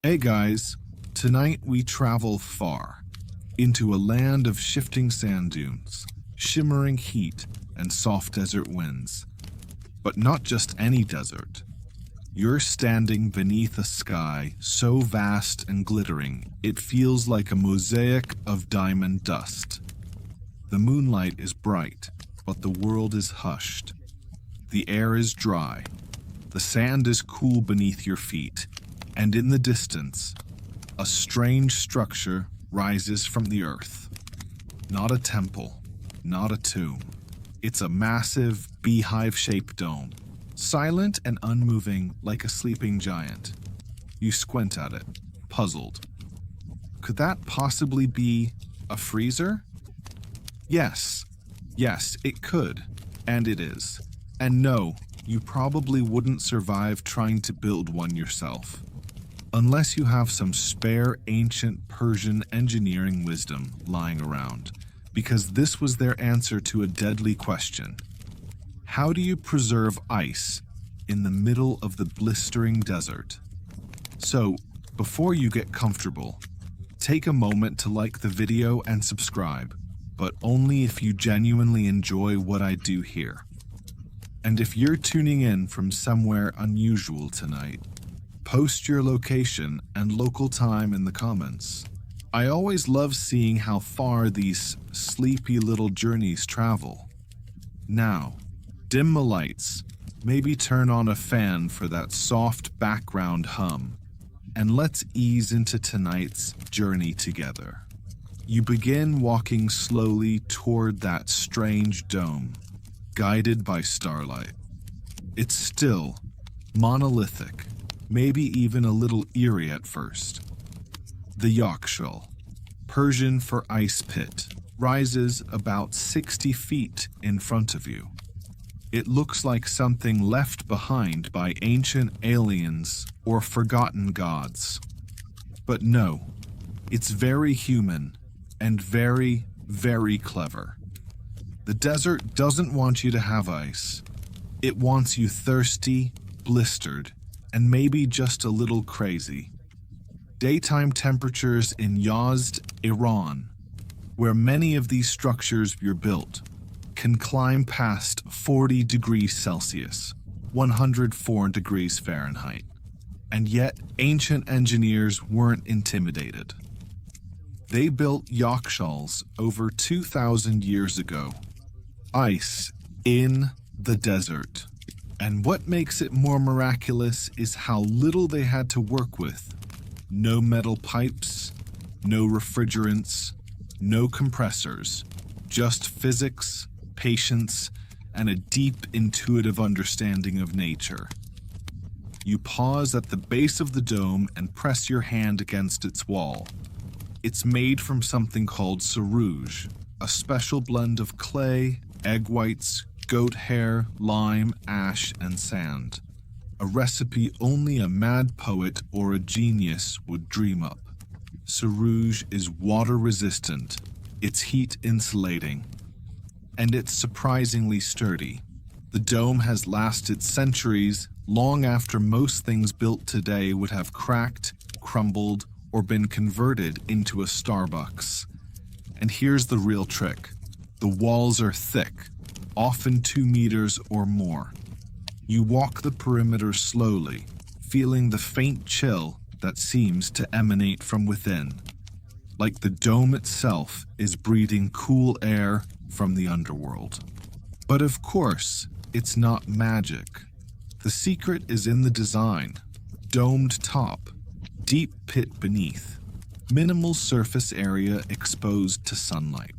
Hey guys, tonight we travel far, into a land of shifting sand dunes, shimmering heat, and soft desert winds. But not just any desert. You're standing beneath a sky so vast and glittering, it feels like a mosaic of diamond dust. The moonlight is bright, but the world is hushed. The air is dry. The sand is cool beneath your feet, and in the distance, a strange structure rises from the earth. Not a temple, not a tomb. It's a massive, beehive-shaped dome, silent and unmoving like a sleeping giant. You squint at it, puzzled. Could that possibly be a freezer? Yes, it could, and it is. And no, you probably wouldn't survive trying to build one yourself. Unless you have some spare ancient Persian engineering wisdom lying around, because this was their answer to a deadly question. How do you preserve ice in the middle of the blistering desert? So, before you get comfortable, take a moment to like the video and subscribe, but only if you genuinely enjoy what I do here. And if you're tuning in from somewhere unusual tonight, post your location and local time in the comments. I always love seeing how far these sleepy little journeys travel. Now, dim the lights, maybe turn on a fan for that soft background hum, and let's ease into tonight's journey together. You begin walking slowly toward that strange dome, guided by starlight. It's still, monolithic, maybe even a little eerie at first. The yakhchāl, Persian for ice pit, rises about 60 feet in front of you. It looks like something left behind by ancient aliens or forgotten gods. But no, it's very human and very, very clever. The desert doesn't want you to have ice. It wants you thirsty, blistered, and maybe just a little crazy. Daytime temperatures in Yazd, Iran, where many of these structures were built, can climb past 40 degrees Celsius, 104 degrees Fahrenheit. And yet, ancient engineers weren't intimidated. They built yakhchāls over 2,000 years ago. Ice in the desert. And what makes it more miraculous is how little they had to work with. No metal pipes, no refrigerants, no compressors, just physics, patience, and a deep intuitive understanding of nature. You pause at the base of the dome and press your hand against its wall. It's made from something called sarouge, a special blend of clay, egg whites, goat hair, lime, ash, and sand. A recipe only a mad poet or a genius would dream up. Sarouge is water-resistant, it's heat-insulating, and it's surprisingly sturdy. The dome has lasted centuries, long after most things built today would have cracked, crumbled, or been converted into a Starbucks. And here's the real trick. The walls are thick, often 2 meters or more. You walk the perimeter slowly, feeling the faint chill that seems to emanate from within, like the dome itself is breathing cool air from the underworld. But of course, it's not magic. The secret is in the design. Domed top, deep pit beneath, minimal surface area exposed to sunlight.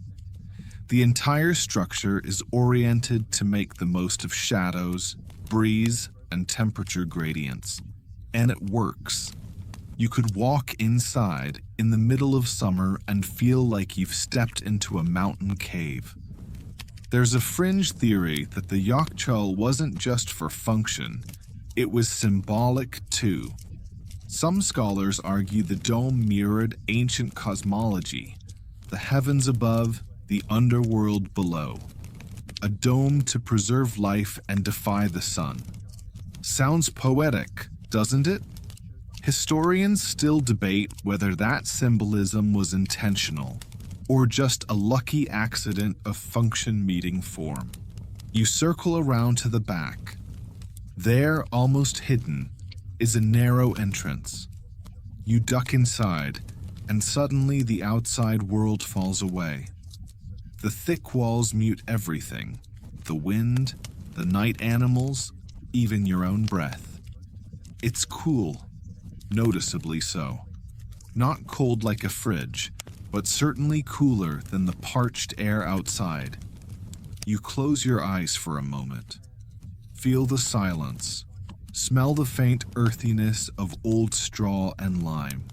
The entire structure is oriented to make the most of shadows, breeze, and temperature gradients. And it works. You could walk inside in the middle of summer and feel like you've stepped into a mountain cave. There's a fringe theory that the yakhchāl wasn't just for function, it was symbolic too. Some scholars argue the dome mirrored ancient cosmology, the heavens above, the underworld below. A dome to preserve life and defy the sun. Sounds poetic, doesn't it? Historians still debate whether that symbolism was intentional or just a lucky accident of function meeting form. You circle around to the back. There, almost hidden, is a narrow entrance. You duck inside, and suddenly the outside world falls away. The thick walls mute everything: the wind, the night animals, even your own breath. It's cool, noticeably so. Not cold like a fridge, but certainly cooler than the parched air outside. You close your eyes for a moment. Feel the silence. Smell the faint earthiness of old straw and lime.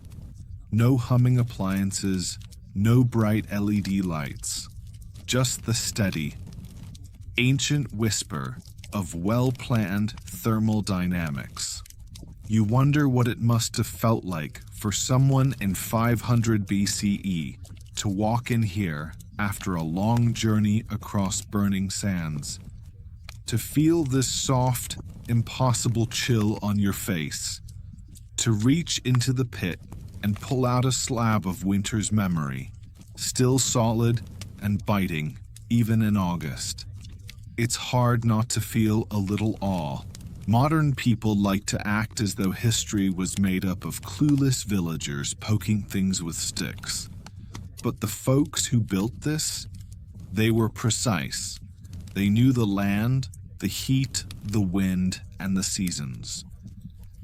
No humming appliances, no bright LED lights. Just the steady, ancient whisper of well-planned thermal dynamics. You wonder what it must have felt like for someone in 500 BCE to walk in here after a long journey across burning sands. To feel this soft, impossible chill on your face. To reach into the pit and pull out a slab of winter's memory, still solid and biting, even in August. It's hard not to feel a little awe. Modern people like to act as though history was made up of clueless villagers poking things with sticks. But the folks who built this, they were precise. They knew the land, the heat, the wind, and the seasons.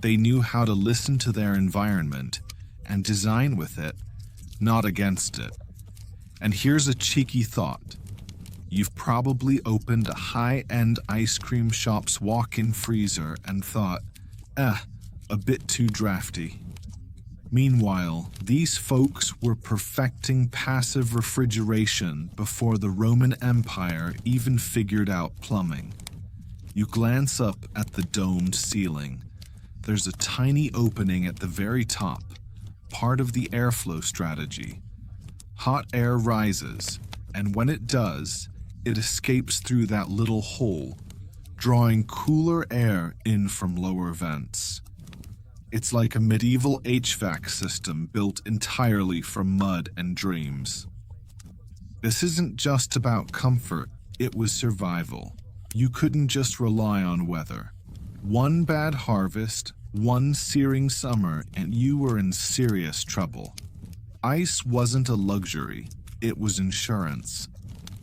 They knew how to listen to their environment and design with it, not against it. And here's a cheeky thought. You've probably opened a high-end ice cream shop's walk-in freezer and thought, a bit too drafty. Meanwhile, these folks were perfecting passive refrigeration before the Roman Empire even figured out plumbing. You glance up at the domed ceiling. There's a tiny opening at the very top, part of the airflow strategy. Hot air rises, and when it does, it escapes through that little hole, drawing cooler air in from lower vents. It's like a medieval HVAC system built entirely from mud and dreams. This isn't just about comfort, it was survival. You couldn't just rely on weather. One bad harvest, one searing summer, and you were in serious trouble. Ice wasn't a luxury, it was insurance.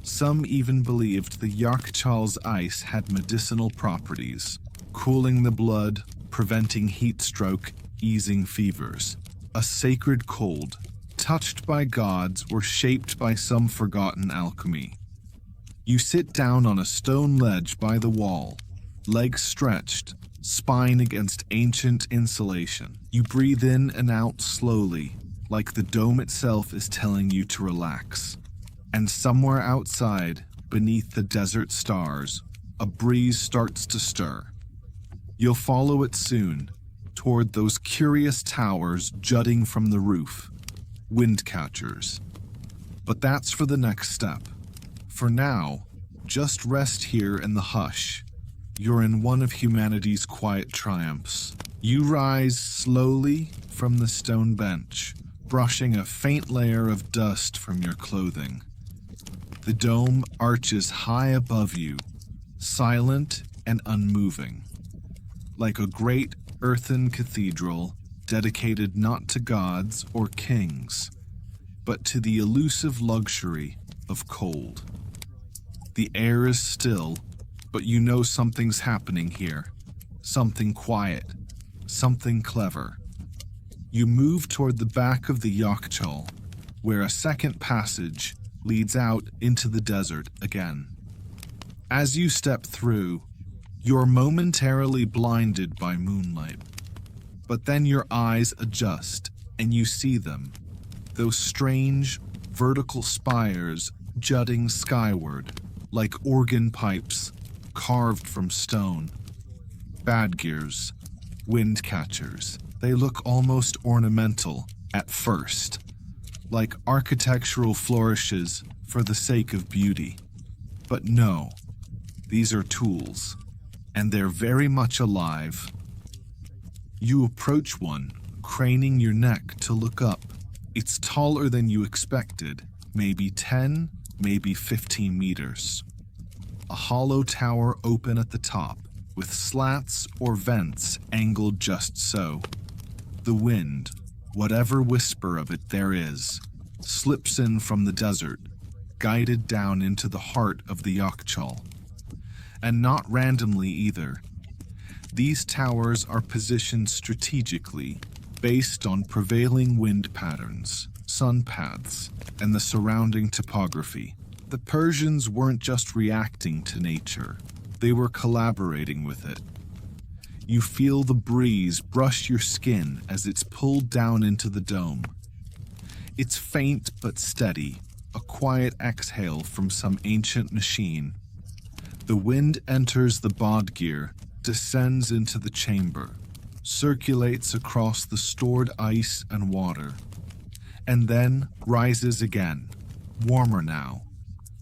Some even believed the yakhchāls ice had medicinal properties, cooling the blood, preventing heat stroke, easing fevers. A sacred cold, touched by gods or shaped by some forgotten alchemy. You sit down on a stone ledge by the wall, legs stretched, spine against ancient insulation. You breathe in and out slowly, like the dome itself is telling you to relax. And somewhere outside, beneath the desert stars, a breeze starts to stir. You'll follow it soon, toward those curious towers jutting from the roof, wind catchers. But that's for the next step. For now, just rest here in the hush. You're in one of humanity's quiet triumphs. You rise slowly from the stone bench, brushing a faint layer of dust from your clothing. The dome arches high above you, silent and unmoving, like a great earthen cathedral dedicated not to gods or kings, but to the elusive luxury of cold. The air is still, but you know something's happening here, something quiet, something clever. You move toward the back of the yakhchāl, where a second passage leads out into the desert again. As you step through, you're momentarily blinded by moonlight. But then your eyes adjust and you see them, those strange, vertical spires jutting skyward like organ pipes carved from stone. Bad gears, wind catchers. They look almost ornamental at first, like architectural flourishes for the sake of beauty. But no, these are tools, and they're very much alive. You approach one, craning your neck to look up. It's taller than you expected, maybe 10, maybe 15 meters. A hollow tower open at the top, with slats or vents angled just so. The wind, whatever whisper of it there is, slips in from the desert, guided down into the heart of the yakhchāl. And not randomly either. These towers are positioned strategically, based on prevailing wind patterns, sun paths, and the surrounding topography. The Persians weren't just reacting to nature, they were collaborating with it. You feel the breeze brush your skin as it's pulled down into the dome. It's faint but steady, a quiet exhale from some ancient machine. The wind enters the bod gear, descends into the chamber, circulates across the stored ice and water, and then rises again, warmer now,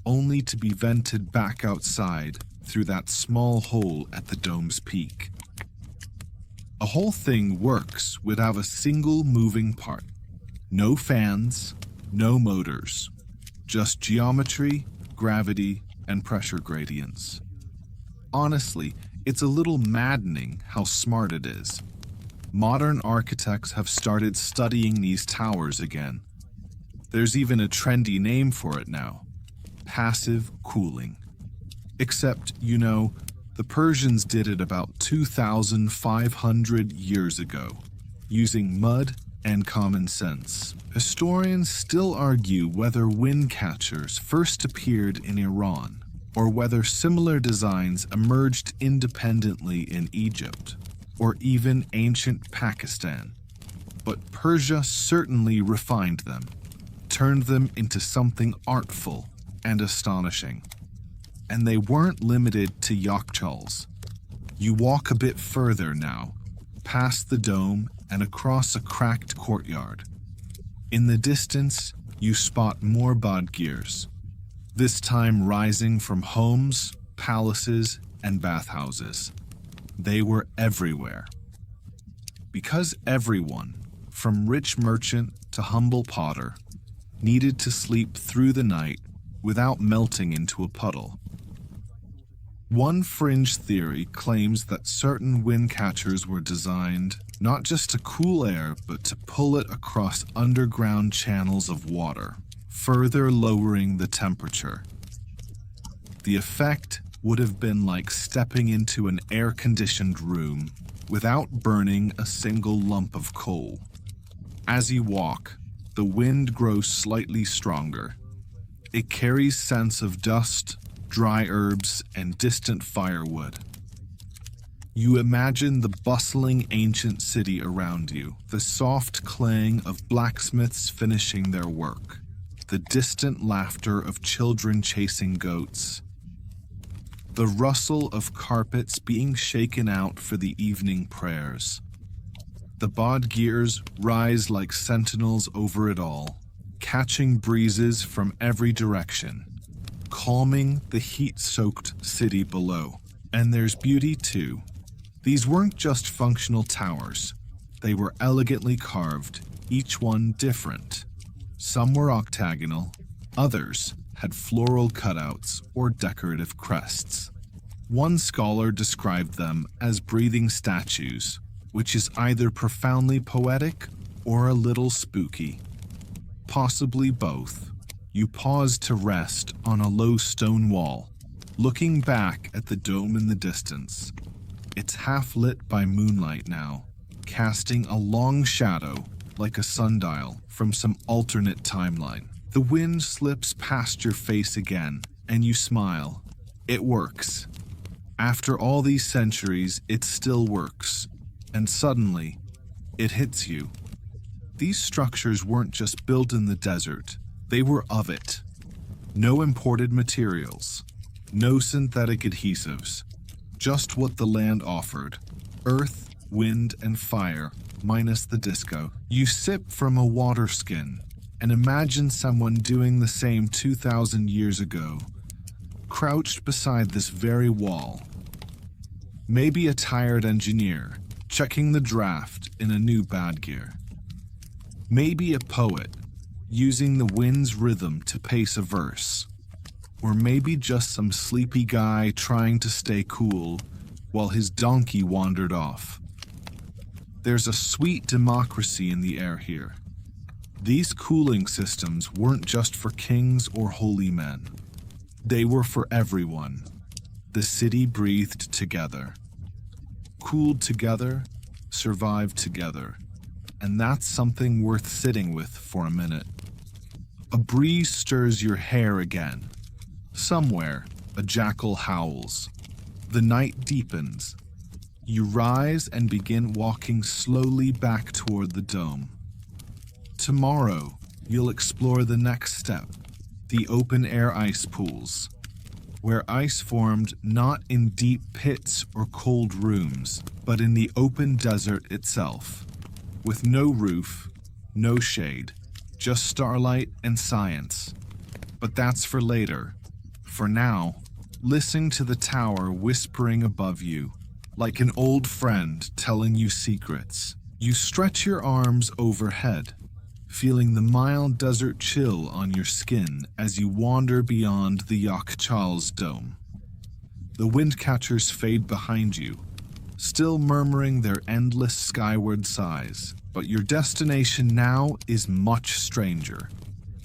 only to be vented back outside through that small hole at the dome's peak. The whole thing works without a single moving part. No fans, no motors, just geometry, gravity, and pressure gradients. Honestly, it's a little maddening how smart it is. Modern architects have started studying these towers again. There's even a trendy name for it now: passive cooling. Except, the Persians did it about 2,500 years ago, using mud and common sense. Historians still argue whether wind catchers first appeared in Iran, or whether similar designs emerged independently in Egypt, or even ancient Pakistan. But Persia certainly refined them, turned them into something artful and astonishing. And they weren't limited to yakhchāls. You walk a bit further now, past the dome and across a cracked courtyard. In the distance, you spot more badgirs, this time rising from homes, palaces, and bathhouses. They were everywhere. Because everyone, from rich merchant to humble potter, needed to sleep through the night without melting into a puddle. One fringe theory claims that certain wind catchers were designed not just to cool air, but to pull it across underground channels of water, further lowering the temperature. The effect would have been like stepping into an air-conditioned room without burning a single lump of coal. As you walk, the wind grows slightly stronger. It carries scents of dust, dry herbs, and distant firewood. You imagine the bustling ancient city around you, the soft clang of blacksmiths finishing their work, the distant laughter of children chasing goats, the rustle of carpets being shaken out for the evening prayers. The badgirs rise like sentinels over it all, catching breezes from every direction, calming the heat-soaked city below. And there's beauty too. These weren't just functional towers. They were elegantly carved, each one different. Some were octagonal, others had floral cutouts or decorative crests. One scholar described them as breathing statues, which is either profoundly poetic or a little spooky. Possibly both. You pause to rest on a low stone wall, looking back at the dome in the distance. It's half lit by moonlight now, casting a long shadow like a sundial from some alternate timeline. The wind slips past your face again, and you smile. It works. After all these centuries, it still works. And suddenly, it hits you. These structures weren't just built in the desert, they were of it. No imported materials, no synthetic adhesives, just what the land offered: earth, wind, and fire, minus the disco. You sip from a water skin and imagine someone doing the same 2,000 years ago, crouched beside this very wall. Maybe a tired engineer, checking the draft in a new badgir. Maybe a poet, using the wind's rhythm to pace a verse. Or maybe just some sleepy guy trying to stay cool while his donkey wandered off. There's a sweet democracy in the air here. These cooling systems weren't just for kings or holy men. They were for everyone. The city breathed together, cooled together, survived together, and that's something worth sitting with for a minute. A breeze stirs your hair again. Somewhere, a jackal howls. The night deepens. You rise and begin walking slowly back toward the dome. Tomorrow, you'll explore the next step, the open-air ice pools, where ice formed not in deep pits or cold rooms, but in the open desert itself, with no roof, no shade, just starlight and science. But that's for later. For now, listen to the tower whispering above you, like an old friend telling you secrets. You stretch your arms overhead, feeling the mild desert chill on your skin as you wander beyond the yakhchāls dome. The windcatchers fade behind you, still murmuring their endless skyward sighs. But your destination now is much stranger.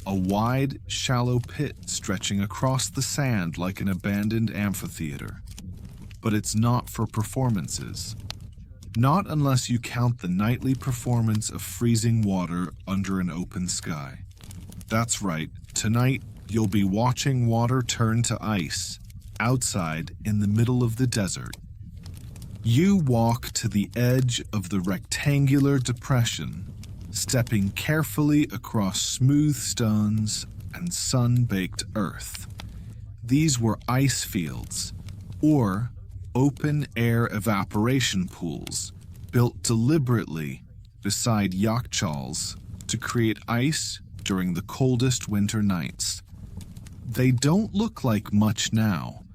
A wide, shallow pit stretching across the sand like an abandoned amphitheater. But it's not for performances. Not unless you count the nightly performance of freezing water under an open sky. That's right, tonight you'll be watching water turn to ice, outside in the middle of the desert. You walk to the edge of the rectangular depression, stepping carefully across smooth stones and sun-baked earth. These were ice fields, or open-air evaporation pools, built deliberately beside yakhchāls to create ice during the coldest winter nights. They don't look like much now,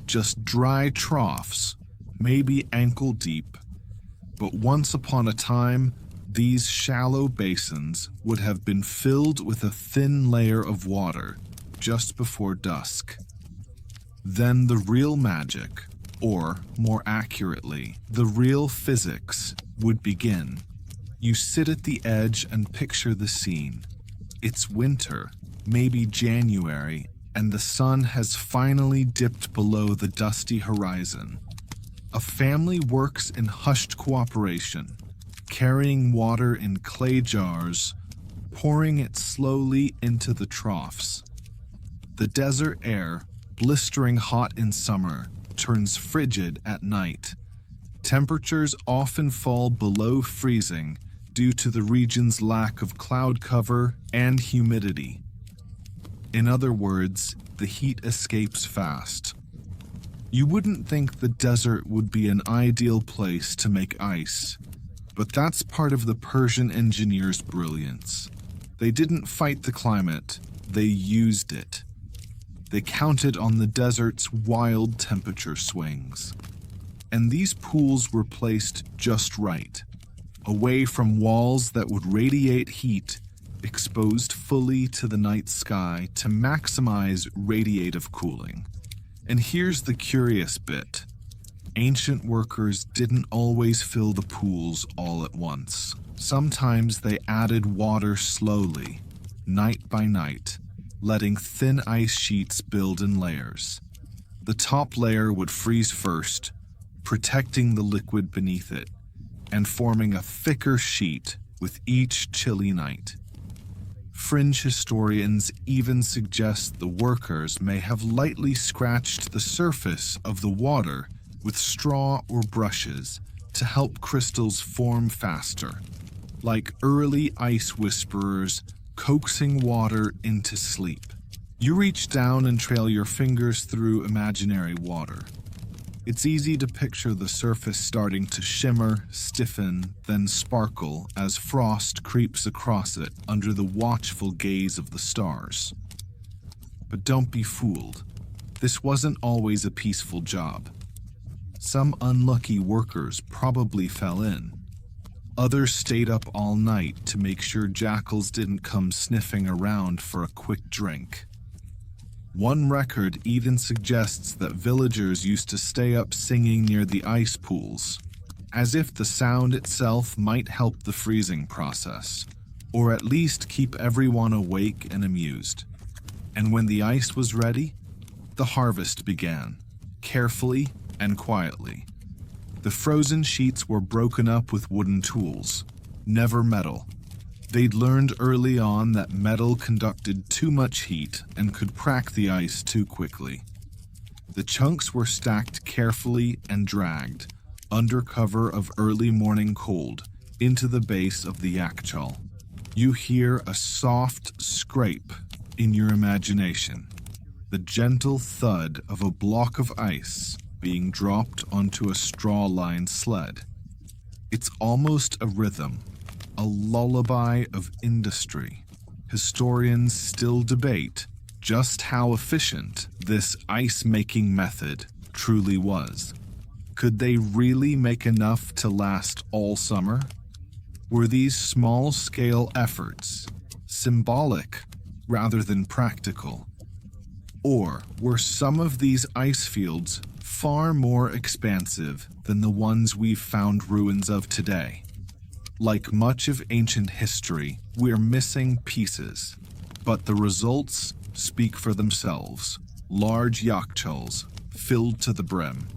just dry troughs, maybe ankle deep. But once upon a time, these shallow basins would have been filled with a thin layer of water just before dusk. Then the real magic, or more accurately, the real physics, would begin. You sit at the edge and picture the scene. It's winter, maybe January, and the sun has finally dipped below the dusty horizon. A family works in hushed cooperation, carrying water in clay jars, pouring it slowly into the troughs. The desert air, blistering hot in summer, turns frigid at night. Temperatures often fall below freezing due to the region's lack of cloud cover and humidity. In other words, the heat escapes fast. You wouldn't think the desert would be an ideal place to make ice, but that's part of the Persian engineers' brilliance. They didn't fight the climate, they used it. They counted on the desert's wild temperature swings. And these pools were placed just right, away from walls that would radiate heat, exposed fully to the night sky to maximize radiative cooling. And here's the curious bit. Ancient workers didn't always fill the pools all at once. Sometimes they added water slowly, night by night, letting thin ice sheets build in layers. The top layer would freeze first, protecting the liquid beneath it, and forming a thicker sheet with each chilly night. Fringe historians even suggest the workers may have lightly scratched the surface of the water with straw or brushes to help crystals form faster, like early ice whisperers coaxing water into sleep. You reach down and trail your fingers through imaginary water. It's easy to picture the surface starting to shimmer, stiffen, then sparkle as frost creeps across it under the watchful gaze of the stars. But don't be fooled. This wasn't always a peaceful job. Some unlucky workers probably fell in. Others stayed up all night to make sure jackals didn't come sniffing around for a quick drink. One record even suggests that villagers used to stay up singing near the ice pools, as if the sound itself might help the freezing process, or at least keep everyone awake and amused. And when the ice was ready, the harvest began, carefully and quietly. The frozen sheets were broken up with wooden tools, never metal. They'd learned early on that metal conducted too much heat and could crack the ice too quickly. The chunks were stacked carefully and dragged, under cover of early morning cold, into the base of the yakhchāl. You hear a soft scrape in your imagination, the gentle thud of a block of ice being dropped onto a straw-lined sled. It's almost a rhythm, a lullaby of industry. Historians still debate just how efficient this ice-making method truly was. Could they really make enough to last all summer? Were these small-scale efforts symbolic rather than practical? Or were some of these ice fields far more expansive than the ones we've found ruins of today? Like much of ancient history, we're missing pieces, but the results speak for themselves. Large yakhchāls filled to the brim.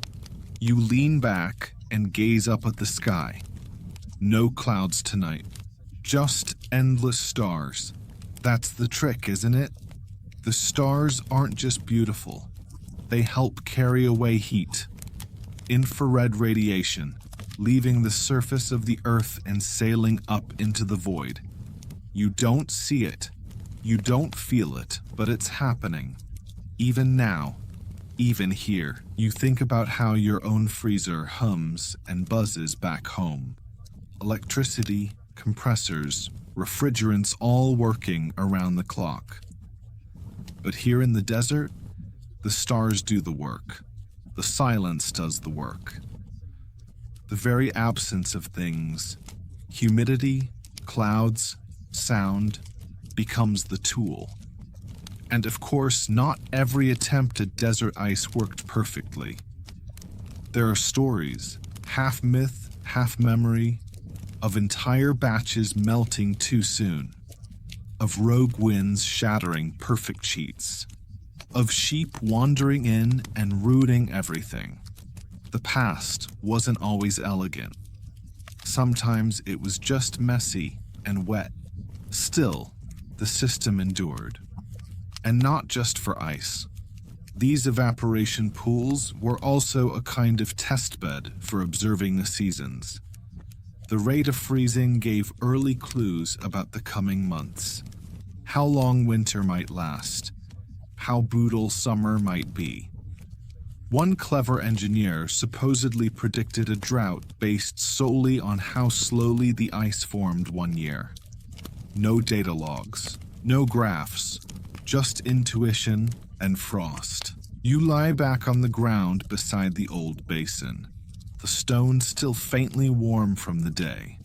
You lean back and gaze up at the sky. No clouds tonight, just endless stars. That's the trick, isn't it? The stars aren't just beautiful. They help carry away heat, infrared radiation, leaving the surface of the Earth and sailing up into the void. You don't see it, you don't feel it, but it's happening. Even now, even here, you think about how your own freezer hums and buzzes back home. Electricity, compressors, refrigerants all working around the clock. But here in the desert, the stars do the work. The silence does the work. The very absence of things, humidity, clouds, sound, becomes the tool. And of course, not every attempt at desert ice worked perfectly. There are stories, half myth, half memory, of entire batches melting too soon, of rogue winds shattering perfect sheets, of sheep wandering in and ruining everything. The past wasn't always elegant. Sometimes it was just messy and wet. Still, the system endured. And not just for ice. These evaporation pools were also a kind of test bed for observing the seasons. The rate of freezing gave early clues about the coming months. How long winter might last. How brutal summer might be. One clever engineer supposedly predicted a drought based solely on how slowly the ice formed one year. No data logs, no graphs, just intuition and frost. You lie back on the ground beside the old basin, the stones still faintly warm from the day.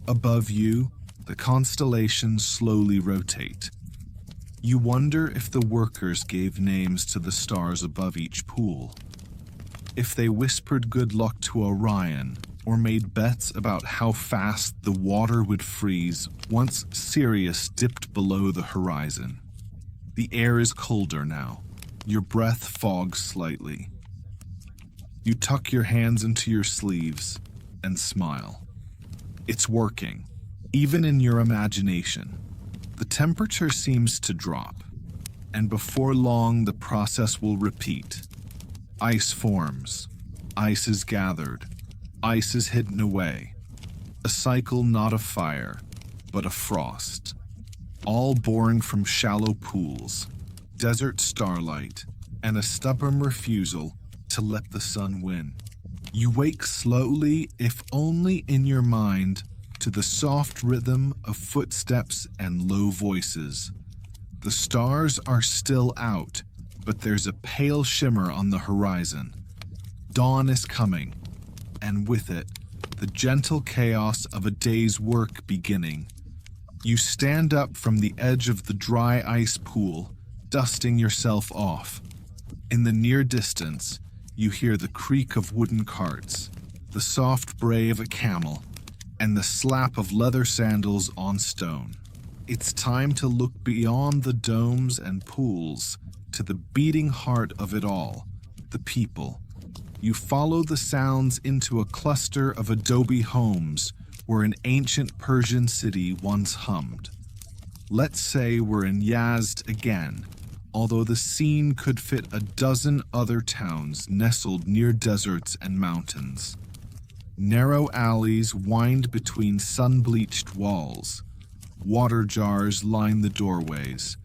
Above you, the constellations slowly rotate. You wonder if the workers gave names to the stars above each pool. If they whispered good luck to Orion, or made bets about how fast the water would freeze once Sirius dipped below the horizon. The air is colder now. Your breath fogs slightly. You tuck your hands into your sleeves and smile. It's working, even in your imagination. The temperature seems to drop, and before long the process will repeat. Ice forms, ice is gathered, ice is hidden away. A cycle not of fire, but of frost. All born from shallow pools, desert starlight, and a stubborn refusal to let the sun win. You wake slowly, if only in your mind, to the soft rhythm of footsteps and low voices. The stars are still out, but there's a pale shimmer on the horizon. Dawn is coming, and with it, the gentle chaos of a day's work beginning. You stand up from the edge of the dry ice pool, dusting yourself off. In the near distance, you hear the creak of wooden carts, the soft bray of a camel, and the slap of leather sandals on stone. It's time to look beyond the domes and pools to the beating heart of it all, the people. You follow the sounds into a cluster of adobe homes where an ancient Persian city once hummed. Let's say we're in Yazd again, although the scene could fit a dozen other towns nestled near deserts and mountains. Narrow alleys wind between sun-bleached walls. Water jars line the doorways,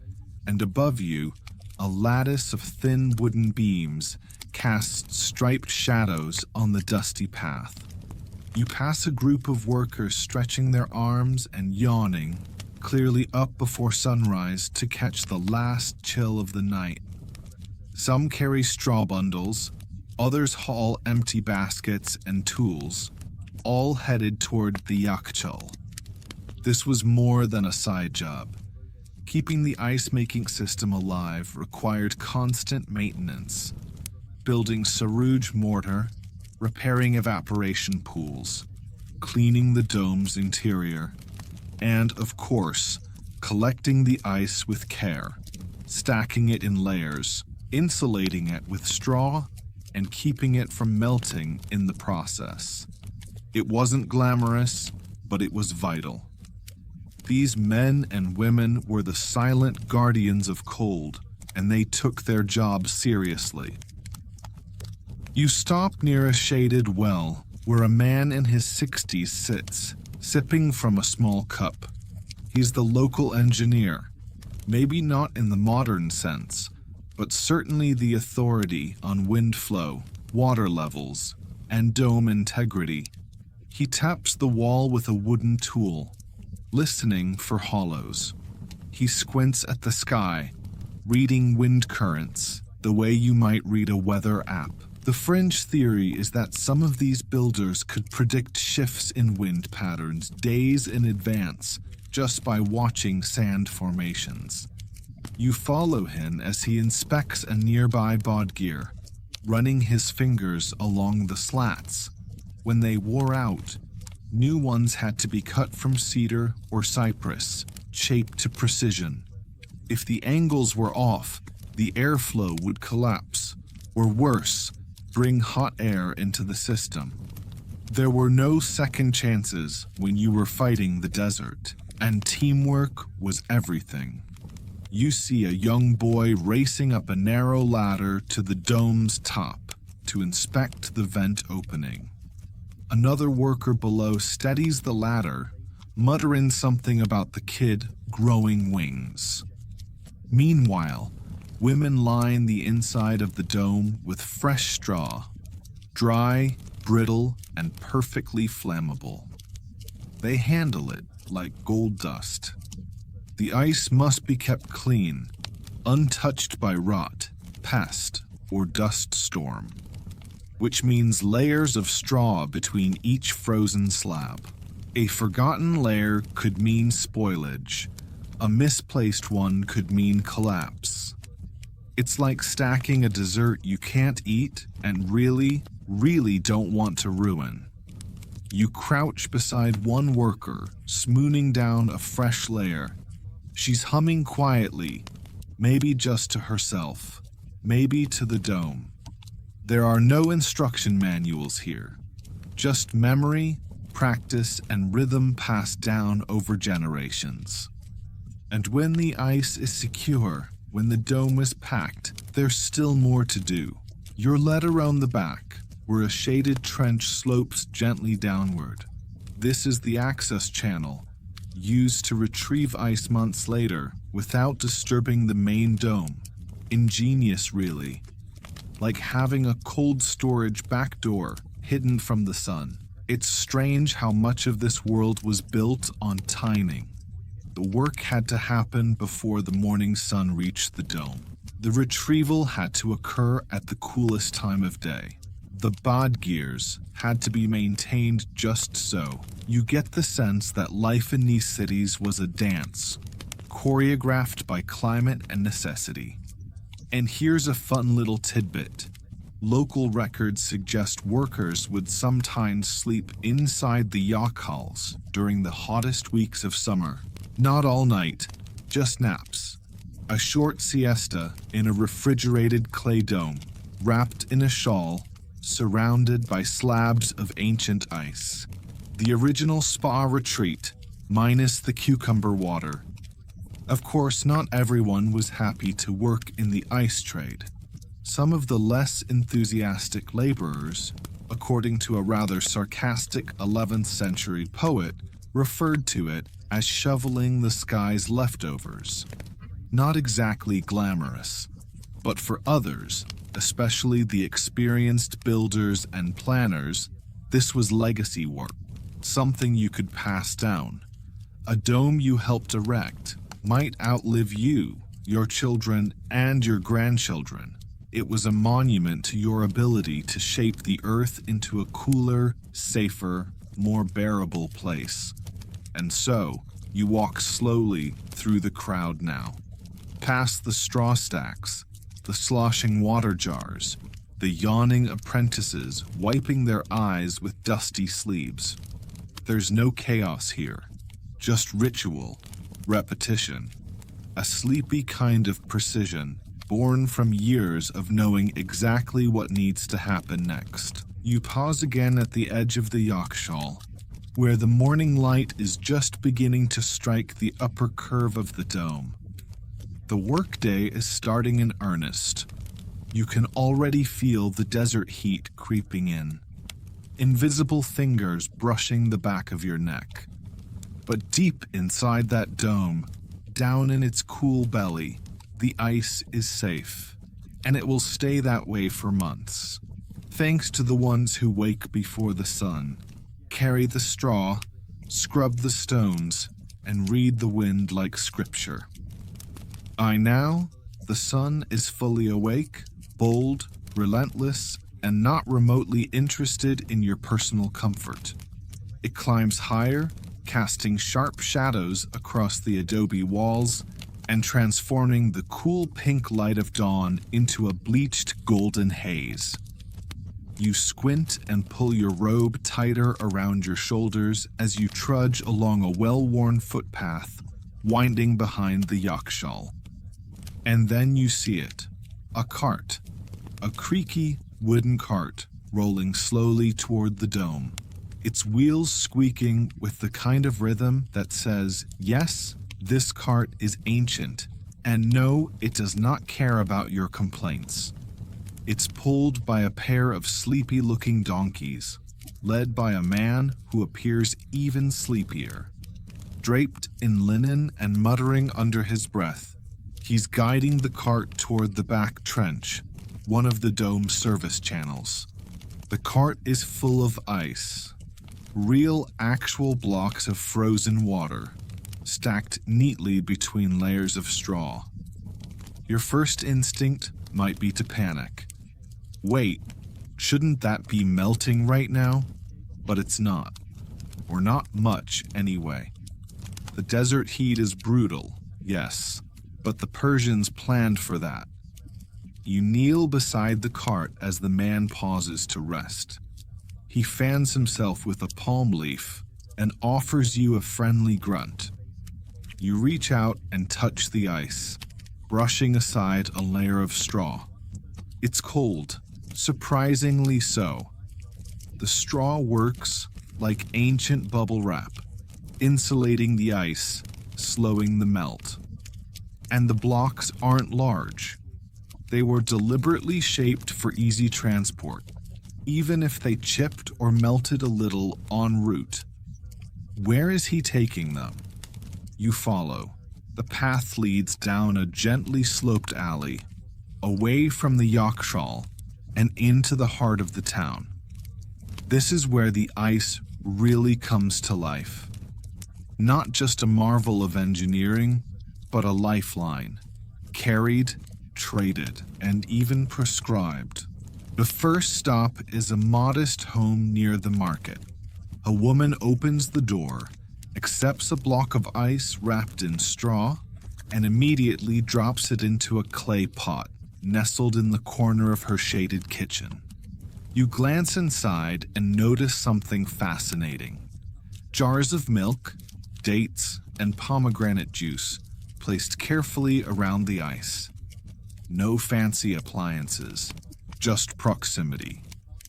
and above you, a lattice of thin wooden beams casts striped shadows on the dusty path. You pass a group of workers stretching their arms and yawning, clearly up before sunrise to catch the last chill of the night. Some carry straw bundles, others haul empty baskets and tools, all headed toward the yakhchāl. This was more than a side job. Keeping the ice-making system alive required constant maintenance, building saruj mortar, repairing evaporation pools, cleaning the dome's interior, and, of course, collecting the ice with care, stacking it in layers, insulating it with straw, and keeping it from melting in the process. It wasn't glamorous, but it was vital. These men and women were the silent guardians of cold, and they took their job seriously. You stop near a shaded well where a man in his 60s sits, sipping from a small cup. He's the local engineer, maybe not in the modern sense, but certainly the authority on wind flow, water levels, and dome integrity. He taps the wall with a wooden tool, listening for hollows. He squints at the sky, reading wind currents, the way you might read a weather app. The fringe theory is that some of these builders could predict shifts in wind patterns days in advance just by watching sand formations. You follow him as he inspects a nearby bodgear, running his fingers along the slats. When they wore out, new ones had to be cut from cedar or cypress, shaped to precision. If the angles were off, the airflow would collapse, or worse, bring hot air into the system. There were no second chances when you were fighting the desert, and teamwork was everything. You see a young boy racing up a narrow ladder to the dome's top to inspect the vent opening. Another worker below steadies the ladder, muttering something about the kid growing wings. Meanwhile, women line the inside of the dome with fresh straw, dry, brittle, and perfectly flammable. They handle it like gold dust. The ice must be kept clean, untouched by rot, pest, or dust storm, which means layers of straw between each frozen slab. A forgotten layer could mean spoilage. A misplaced one could mean collapse. It's like stacking a dessert you can't eat and really, really don't want to ruin. You crouch beside one worker, smoothing down a fresh layer. She's humming quietly, maybe just to herself, maybe to the dome. There are no instruction manuals here, just memory, practice, and rhythm passed down over generations. And when the ice is secure, when the dome is packed, there's still more to do. You're led around the back, where a shaded trench slopes gently downward. This is the access channel, used to retrieve ice months later without disturbing the main dome. Ingenious, really. Like having a cold storage back door hidden from the sun. It's strange how much of this world was built on timing. The work had to happen before the morning sun reached the dome. The retrieval had to occur at the coolest time of day. The bod gears had to be maintained just so. You get the sense that life in these cities was a dance, choreographed by climate and necessity. And here's a fun little tidbit. Local records suggest workers would sometimes sleep inside the yakhchāls during the hottest weeks of summer. Not all night, just naps. A short siesta in a refrigerated clay dome, wrapped in a shawl, surrounded by slabs of ancient ice. The original spa retreat, minus the cucumber water. Of course, not everyone was happy to work in the ice trade. Some of the less enthusiastic laborers, according to a rather sarcastic 11th century poet, referred to it as shoveling the sky's leftovers. Not exactly glamorous, but for others, especially the experienced builders and planners, this was legacy work, something you could pass down. A dome you helped erect might outlive you, your children, and your grandchildren. It was a monument to your ability to shape the earth into a cooler, safer, more bearable place. And so, you walk slowly through the crowd now, past the straw stacks, the sloshing water jars, the yawning apprentices wiping their eyes with dusty sleeves. There's no chaos here, just ritual, repetition, a sleepy kind of precision born from years of knowing exactly what needs to happen next. You pause again at the edge of the yakhchāl, where the morning light is just beginning to strike the upper curve of the dome. The workday is starting in earnest. You can already feel the desert heat creeping in, invisible fingers brushing the back of your neck. But deep inside that dome, down in its cool belly, the ice is safe, and it will stay that way for months. Thanks to the ones who wake before the sun, carry the straw, scrub the stones, and read the wind like scripture. Now, the sun is fully awake, bold, relentless, and not remotely interested in your personal comfort. It climbs higher, casting sharp shadows across the adobe walls and transforming the cool pink light of dawn into a bleached golden haze. You squint and pull your robe tighter around your shoulders as you trudge along a well-worn footpath winding behind the yakhchāl. And then you see it, a cart, a creaky wooden cart rolling slowly toward the dome, its wheels squeaking with the kind of rhythm that says, yes, this cart is ancient, and no, it does not care about your complaints. It's pulled by a pair of sleepy-looking donkeys, led by a man who appears even sleepier. Draped in linen and muttering under his breath, he's guiding the cart toward the back trench, one of the dome's service channels. The cart is full of ice, real actual blocks of frozen water, stacked neatly between layers of straw. Your first instinct might be to panic. Wait, shouldn't that be melting right now? But it's not. Or not much, anyway. The desert heat is brutal, yes, but the Persians planned for that. You kneel beside the cart as the man pauses to rest. He fans himself with a palm leaf and offers you a friendly grunt. You reach out and touch the ice, brushing aside a layer of straw. It's cold, surprisingly so. The straw works like ancient bubble wrap, insulating the ice, slowing the melt. And the blocks aren't large. They were deliberately shaped for easy transport, even if they chipped or melted a little en route. Where is he taking them? You follow. The path leads down a gently sloped alley, away from the yakhchāl, and into the heart of the town. This is where the ice really comes to life. Not just a marvel of engineering, but a lifeline. Carried, traded, and even prescribed. The first stop is a modest home near the market. A woman opens the door, accepts a block of ice wrapped in straw, and immediately drops it into a clay pot nestled in the corner of her shaded kitchen. You glance inside and notice something fascinating. Jars of milk, dates, and pomegranate juice placed carefully around the ice. No fancy appliances, just proximity.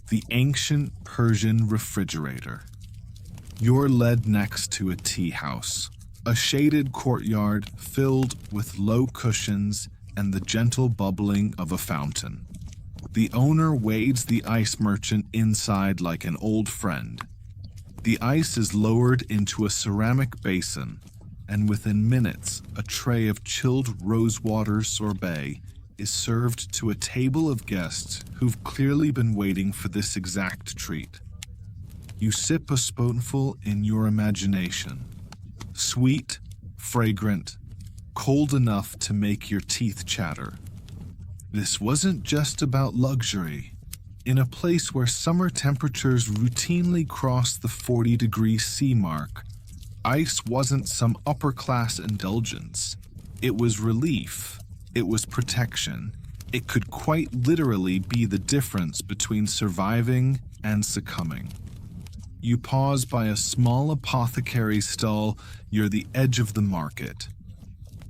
The ancient Persian refrigerator. You're led next to a tea house, a shaded courtyard filled with low cushions and the gentle bubbling of a fountain. The owner wades the ice merchant inside like an old friend. The ice is lowered into a ceramic basin, and within minutes, a tray of chilled rosewater sorbet is served to a table of guests who've clearly been waiting for this exact treat. You sip a spoonful in your imagination. Sweet, fragrant, cold enough to make your teeth chatter. This wasn't just about luxury. In a place where summer temperatures routinely cross the 40-degree C mark, ice wasn't some upper-class indulgence. It was relief. It was protection. It could quite literally be the difference between surviving and succumbing. You pause by a small apothecary stall near the edge of the market.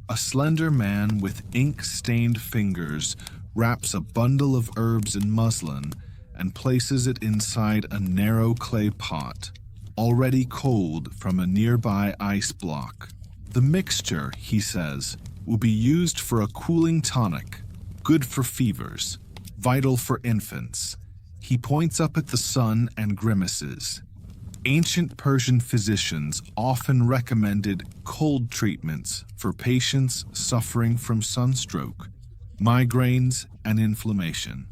A slender man with ink-stained fingers wraps a bundle of herbs in muslin and places it inside a narrow clay pot, already cold from a nearby ice block. The mixture, he says, will be used for a cooling tonic, good for fevers, vital for infants. He points up at the sun and grimaces. Ancient Persian physicians often recommended cold treatments for patients suffering from sunstroke, migraines, and inflammation.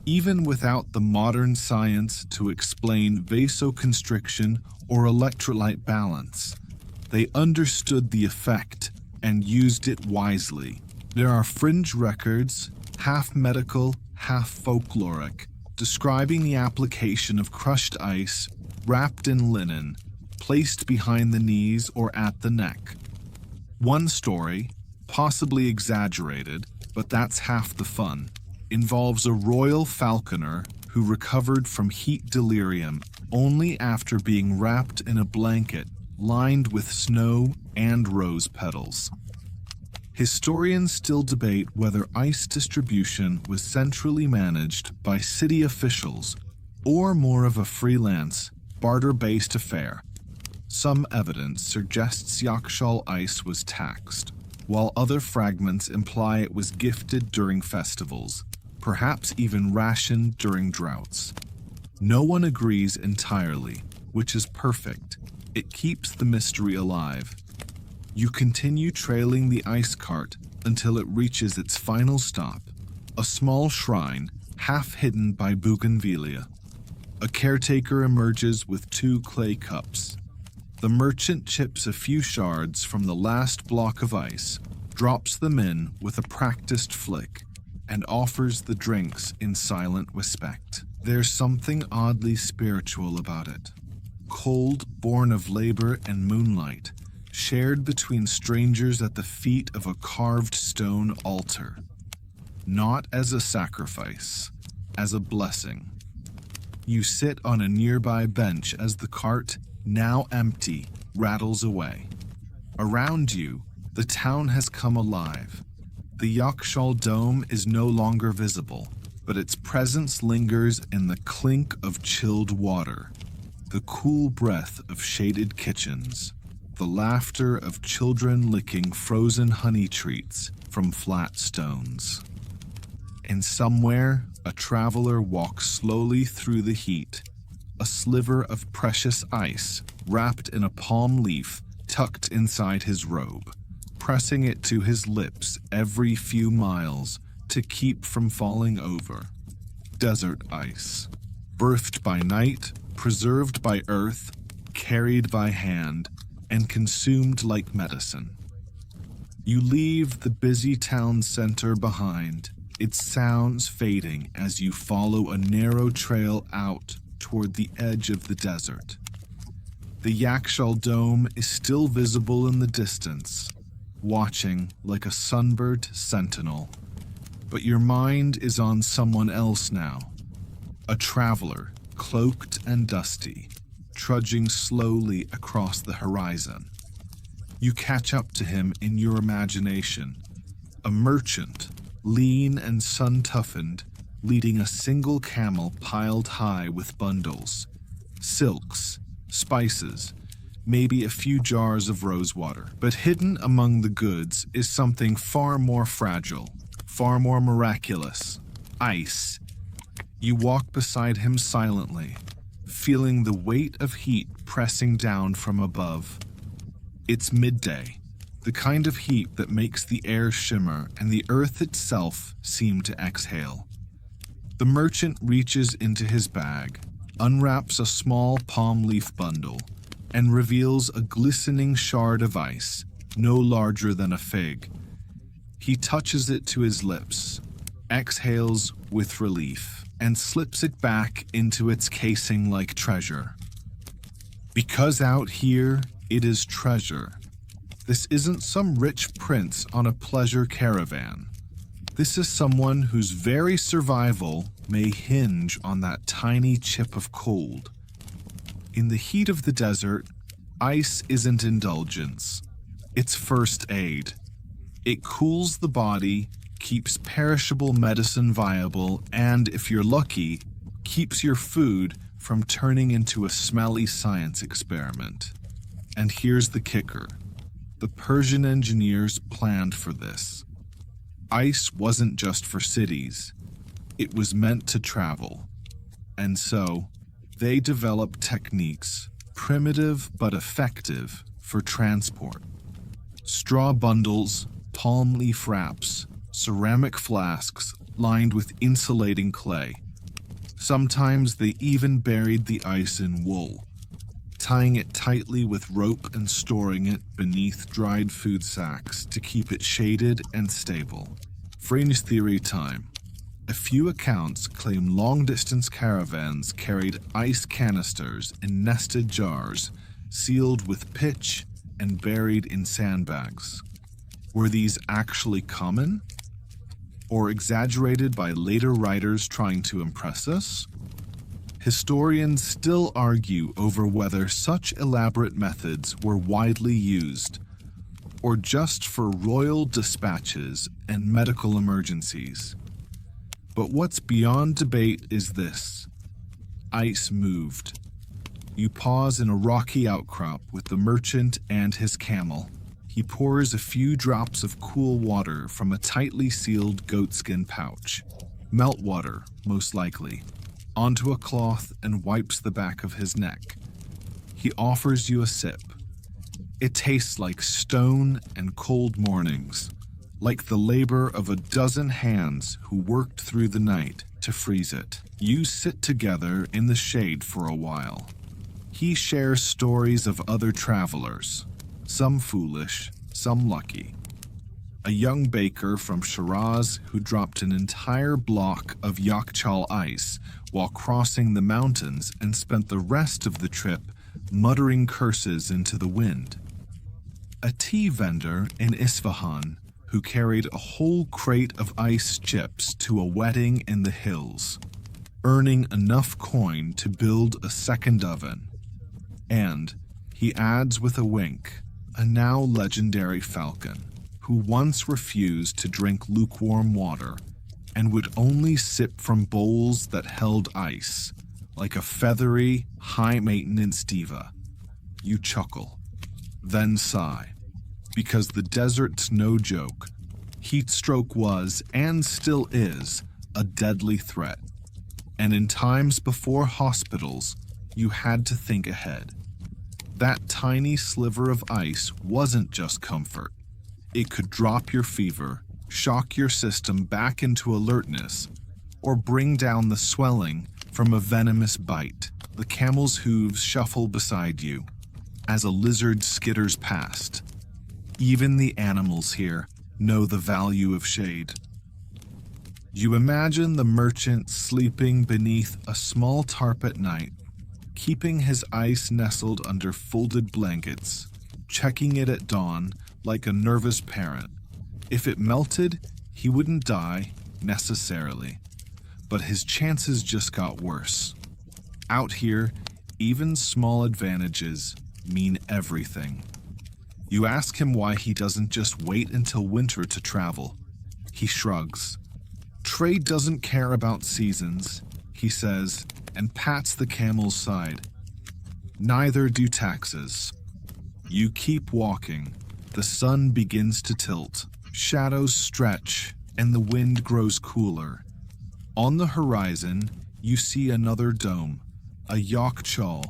Even without the modern science to explain vasoconstriction or electrolyte balance, they understood the effect and used it wisely. There are fringe records, half medical, half folkloric, describing the application of crushed ice wrapped in linen, placed behind the knees or at the neck. One story, possibly exaggerated, but that's half the fun, involves a royal falconer who recovered from heat delirium only after being wrapped in a blanket lined with snow and rose petals. Historians still debate whether ice distribution was centrally managed by city officials or more of a freelance, barter-based affair. Some evidence suggests yakhchāl ice was taxed, while other fragments imply it was gifted during festivals, perhaps even rationed during droughts. No one agrees entirely, which is perfect. It keeps the mystery alive. You continue trailing the ice cart until it reaches its final stop, a small shrine half hidden by bougainvillea. A caretaker emerges with 2 clay cups. The merchant chips a few shards from the last block of ice, drops them in with a practiced flick, and offers the drinks in silent respect. There's something oddly spiritual about it. Cold, born of labor and moonlight, shared between strangers at the feet of a carved stone altar. Not as a sacrifice, as a blessing. You sit on a nearby bench as the cart, now empty, rattles away. Around you, the town has come alive. The yakhchāl dome is no longer visible, but its presence lingers in the clink of chilled water, the cool breath of shaded kitchens, the laughter of children licking frozen honey treats from flat stones. And somewhere, a traveler walks slowly through the heat, a sliver of precious ice wrapped in a palm leaf tucked inside his robe, pressing it to his lips every few miles to keep from falling over. Desert ice, birthed by night, preserved by earth, carried by hand, and consumed like medicine. You leave the busy town center behind, its sounds fading as you follow a narrow trail out toward the edge of the desert. The yakhchāl dome is still visible in the distance, watching like a sunburnt sentinel. But your mind is on someone else now, a traveler, cloaked and dusty, trudging slowly across the horizon. You catch up to him in your imagination, a merchant, lean and sun-toughened, leading a single camel piled high with bundles, silks, spices, maybe a few jars of rosewater. But hidden among the goods is something far more fragile, far more miraculous: ice. You walk beside him silently, feeling the weight of heat pressing down from above. It's midday, the kind of heat that makes the air shimmer and the earth itself seem to exhale. The merchant reaches into his bag, unwraps a small palm leaf bundle, and reveals a glistening shard of ice, no larger than a fig. He touches it to his lips, exhales with relief, and slips it back into its casing like treasure. Because out here, it is treasure. This isn't some rich prince on a pleasure caravan. This is someone whose very survival may hinge on that tiny chip of cold. In the heat of the desert, ice isn't indulgence. It's first aid. It cools the body, keeps perishable medicine viable, and, if you're lucky, keeps your food from turning into a smelly science experiment. And here's the kicker. The Persian engineers planned for this. Ice wasn't just for cities. It was meant to travel. And so, they developed techniques, primitive but effective, for transport. Straw bundles, palm leaf wraps, ceramic flasks lined with insulating clay. Sometimes they even buried the ice in wool, tying it tightly with rope and storing it beneath dried food sacks to keep it shaded and stable. Fringe theory time. A few accounts claim long-distance caravans carried ice canisters in nested jars, sealed with pitch and buried in sandbags. Were these actually common? Or exaggerated by later writers trying to impress us? Historians still argue over whether such elaborate methods were widely used, or just for royal dispatches and medical emergencies. But what's beyond debate is this: ice moved. You pause in a rocky outcrop with the merchant and his camel. He pours a few drops of cool water from a tightly sealed goatskin pouch, meltwater most likely, onto a cloth and wipes the back of his neck. He offers you a sip. It tastes like stone and cold mornings, like the labor of a dozen hands who worked through the night to freeze it. You sit together in the shade for a while. He shares stories of other travelers, some foolish, some lucky. A young baker from Shiraz who dropped an entire block of yakhchāl ice while crossing the mountains and spent the rest of the trip muttering curses into the wind. A tea vendor in Isfahan who carried a whole crate of ice chips to a wedding in the hills, earning enough coin to build a second oven. And, he adds with a wink, a now legendary falcon who once refused to drink lukewarm water and would only sip from bowls that held ice, like a feathery, high-maintenance diva. You chuckle, then sigh, because the desert's no joke. Heat stroke was, and still is, a deadly threat. And in times before hospitals, you had to think ahead. That tiny sliver of ice wasn't just comfort. It could drop your fever, shock your system back into alertness, or bring down the swelling from a venomous bite. The camel's hooves shuffle beside you as a lizard skitters past. Even the animals here know the value of shade. You imagine the merchant sleeping beneath a small tarp at night, keeping his ice nestled under folded blankets, checking it at dawn like a nervous parent. If it melted, he wouldn't die, necessarily. But his chances just got worse. Out here, even small advantages mean everything. You ask him why he doesn't just wait until winter to travel. He shrugs. Trade doesn't care about seasons, he says, and pats the camel's side. Neither do taxes. You keep walking. The sun begins to tilt. Shadows stretch, and the wind grows cooler. On the horizon, you see another dome, a yakhchāl,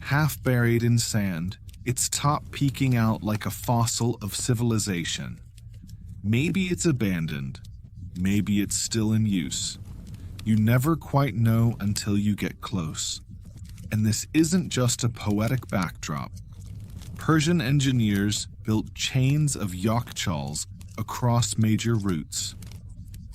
half buried in sand, its top peeking out like a fossil of civilization. Maybe it's abandoned. Maybe it's still in use. You never quite know until you get close. And this isn't just a poetic backdrop. Persian engineers built chains of yakhchāls across major routes.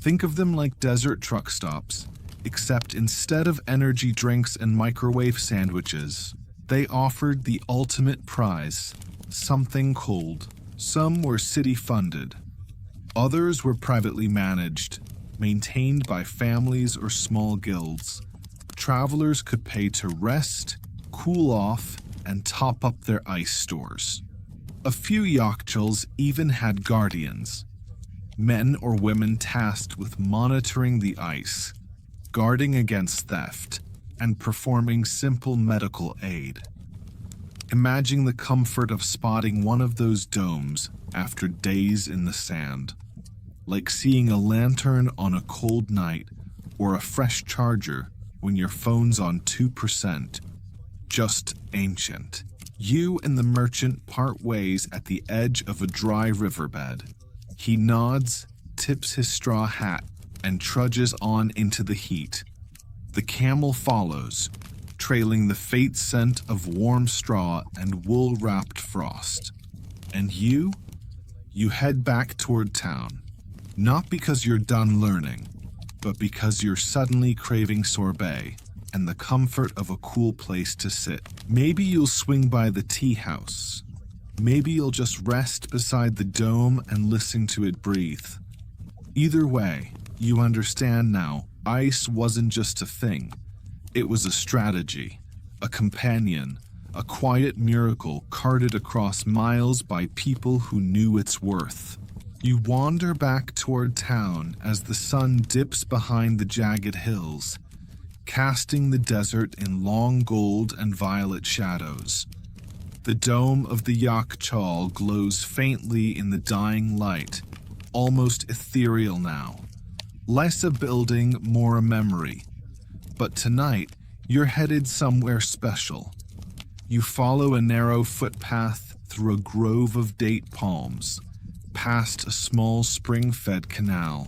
Think of them like desert truck stops, except instead of energy drinks and microwave sandwiches, they offered the ultimate prize, something cold. Some were city-funded. Others were privately managed, maintained by families or small guilds. Travelers could pay to rest, cool off, and top up their ice stores. A few yakhchāls even had guardians, men or women tasked with monitoring the ice, guarding against theft, and performing simple medical aid. Imagine the comfort of spotting one of those domes after days in the sand, like seeing a lantern on a cold night or a fresh charger when your phone's on 2%. Just ancient. You and the merchant part ways at the edge of a dry riverbed. He nods, tips his straw hat, and trudges on into the heat. The camel follows, trailing the faint scent of warm straw and wool-wrapped frost. And you head back toward town. Not because you're done learning, but because you're suddenly craving sorbet and the comfort of a cool place to sit. Maybe you'll swing by the tea house. Maybe you'll just rest beside the dome and listen to it breathe. Either way, you understand now, ice wasn't just a thing. It was a strategy, a companion, a quiet miracle carted across miles by people who knew its worth. You wander back toward town as the sun dips behind the jagged hills, casting the desert in long gold and violet shadows. The dome of the yakhchāl glows faintly in the dying light, almost ethereal now. Less a building, more a memory. But tonight, you're headed somewhere special. You follow a narrow footpath through a grove of date palms, past a small spring-fed canal,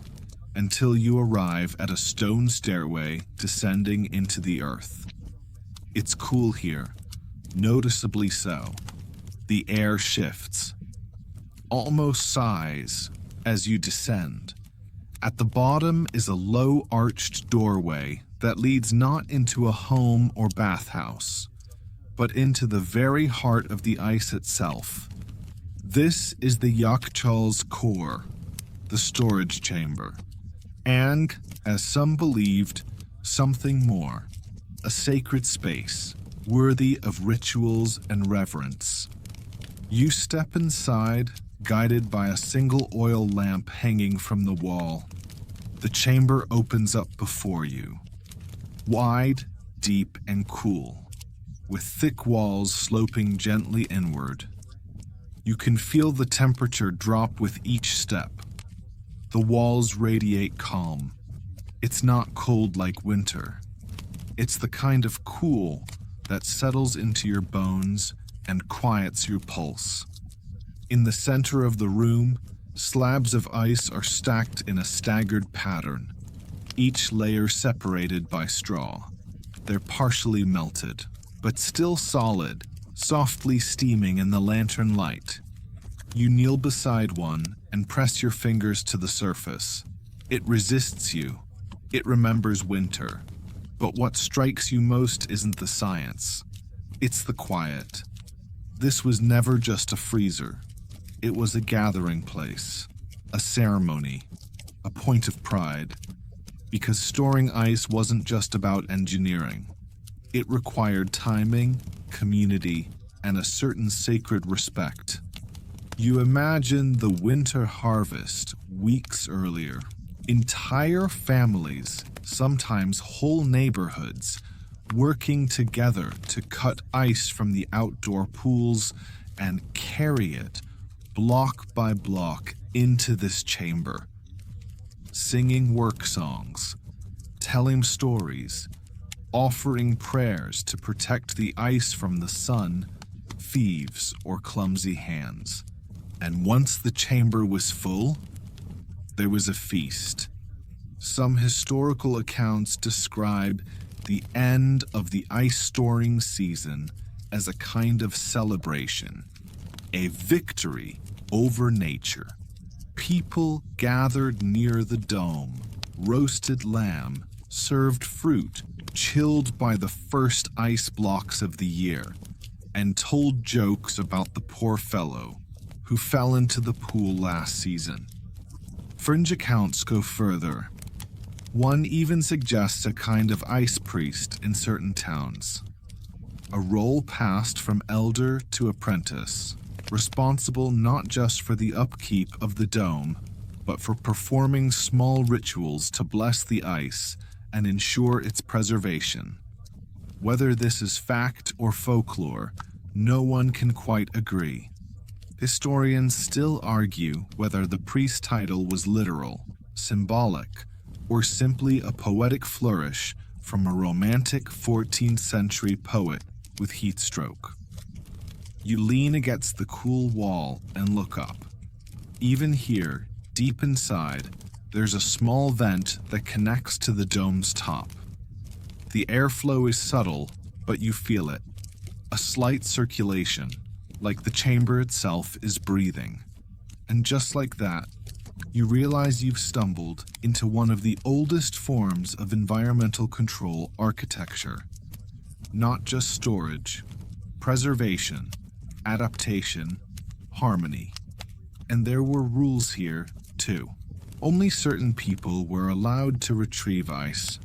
until you arrive at a stone stairway descending into the earth. It's cool here, noticeably so. The air shifts, almost sighs, as you descend. At the bottom is a low arched doorway that leads not into a home or bathhouse, but into the very heart of the ice itself. This is the yakhchāl's core, the storage chamber, and, as some believed, something more, a sacred space, worthy of rituals and reverence. You step inside, guided by a single oil lamp hanging from the wall. The chamber opens up before you, wide, deep, and cool, with thick walls sloping gently inward. You can feel the temperature drop with each step. The walls radiate calm. It's not cold like winter. It's the kind of cool that settles into your bones and quiets your pulse. In the center of the room, slabs of ice are stacked in a staggered pattern, each layer separated by straw. They're partially melted, but still solid, softly steaming in the lantern light. You kneel beside one and press your fingers to the surface. It resists you. It remembers winter. But what strikes you most isn't the science. It's the quiet. This was never just a freezer. It was a gathering place, a ceremony, a point of pride. Because storing ice wasn't just about engineering. It required timing, community, and a certain sacred respect. You imagine the winter harvest weeks earlier. Entire families, sometimes whole neighborhoods, working together to cut ice from the outdoor pools and carry it block by block into this chamber. Singing work songs, telling stories, offering prayers to protect the ice from the sun, thieves, or clumsy hands. And once the chamber was full, there was a feast. Some historical accounts describe the end of the ice storing season as a kind of celebration, a victory over nature. People gathered near the dome, roasted lamb, served fruit, chilled by the first ice blocks of the year, and told jokes about the poor fellow who fell into the pool last season. Fringe accounts go further. One even suggests a kind of ice priest in certain towns, a role passed from elder to apprentice, responsible not just for the upkeep of the dome, but for performing small rituals to bless the ice and ensure its preservation. Whether this is fact or folklore, no one can quite agree. Historians still argue whether the priest's title was literal, symbolic, or simply a poetic flourish from a romantic 14th century poet with heat stroke. You lean against the cool wall and look up. Even here, deep inside, there's a small vent that connects to the dome's top. The airflow is subtle, but you feel it. A slight circulation, like the chamber itself is breathing. And just like that, you realize you've stumbled into one of the oldest forms of environmental control architecture. Not just storage, preservation, adaptation, harmony. And there were rules here, too. Only certain people were allowed to retrieve ice.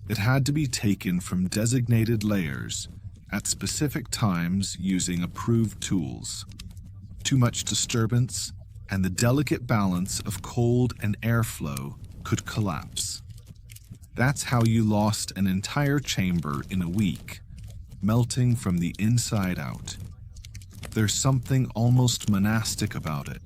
It had to be taken from designated layers at specific times using approved tools. Too much disturbance, and the delicate balance of cold and airflow could collapse. That's how you lost an entire chamber in a week, melting from the inside out. There's something almost monastic about it.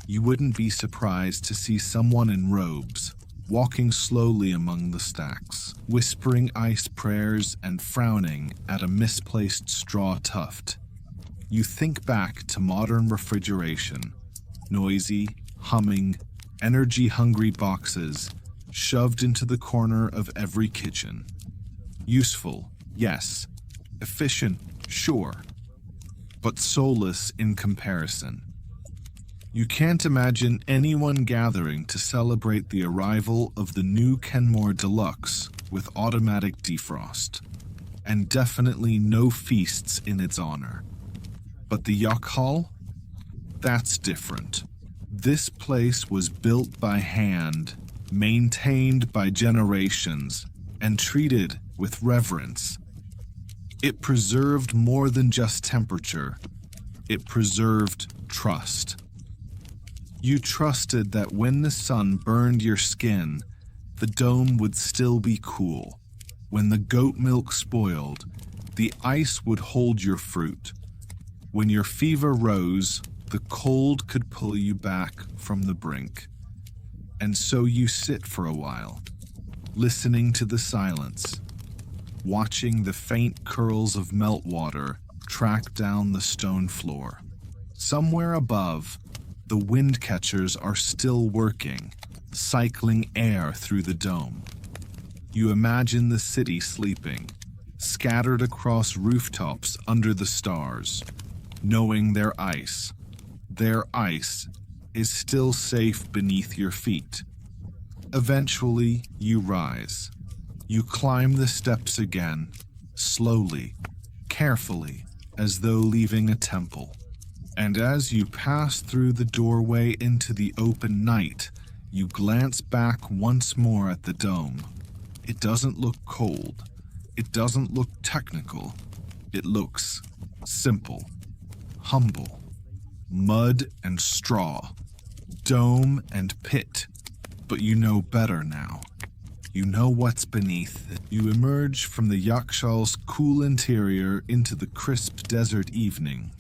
You wouldn't be surprised to see someone in robes, walking slowly among the stacks, whispering ice prayers and frowning at a misplaced straw tuft. You think back to modern refrigeration, noisy, humming, energy-hungry boxes shoved into the corner of every kitchen. Useful, yes. Efficient, sure. But soulless in comparison. You can't imagine anyone gathering to celebrate the arrival of the new Kenmore Deluxe with automatic defrost, and definitely no feasts in its honor. But the yakhchāl? That's different. This place was built by hand, maintained by generations, and treated with reverence. It preserved more than just temperature. It preserved trust. You trusted that when the sun burned your skin, the dome would still be cool. When the goat milk spoiled, the ice would hold your fruit. When your fever rose, the cold could pull you back from the brink. And so you sit for a while, listening to the silence, watching the faint curls of meltwater track down the stone floor. Somewhere above, the wind catchers are still working, cycling air through the dome. You imagine the city sleeping, scattered across rooftops under the stars, knowing their ice is still safe beneath your feet. Eventually, you rise. You climb the steps again, slowly, carefully, as though leaving a temple. And as you pass through the doorway into the open night, you glance back once more at the dome. It doesn't look cold. It doesn't look technical. It looks simple, humble. Mud and straw, dome and pit. But you know better now. You know what's beneath. You emerge from the yakhchāls' cool interior into the crisp desert evening.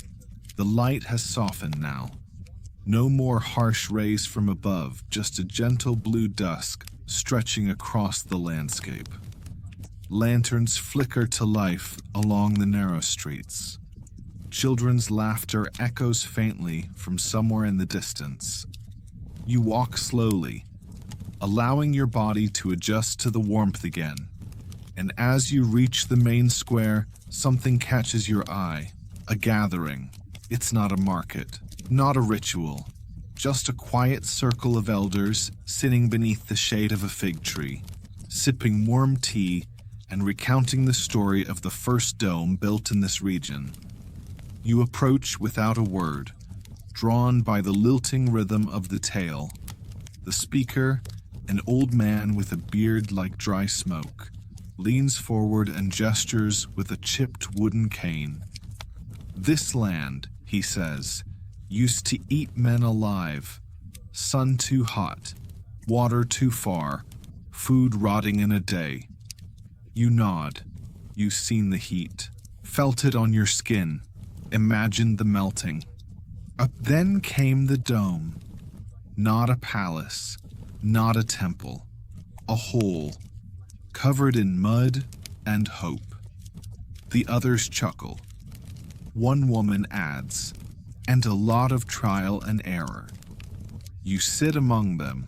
The light has softened now. No more harsh rays from above, just a gentle blue dusk stretching across the landscape. Lanterns flicker to life along the narrow streets. Children's laughter echoes faintly from somewhere in the distance. You walk slowly, allowing your body to adjust to the warmth again. And as you reach the main square, something catches your eye. A gathering. It's not a market, not a ritual, just a quiet circle of elders sitting beneath the shade of a fig tree, sipping warm tea and recounting the story of the first dome built in this region. You approach without a word, drawn by the lilting rhythm of the tale. The speaker, an old man with a beard like dry smoke, leans forward and gestures with a chipped wooden cane. This land, he says, used to eat men alive. Sun too hot, water too far, food rotting in a day. You nod. You've seen the heat, felt it on your skin, imagined the melting. Up then came the dome. Not a palace, not a temple, a hole, covered in mud and hope. The others chuckle. One woman adds, and a lot of trial and error. You sit among them,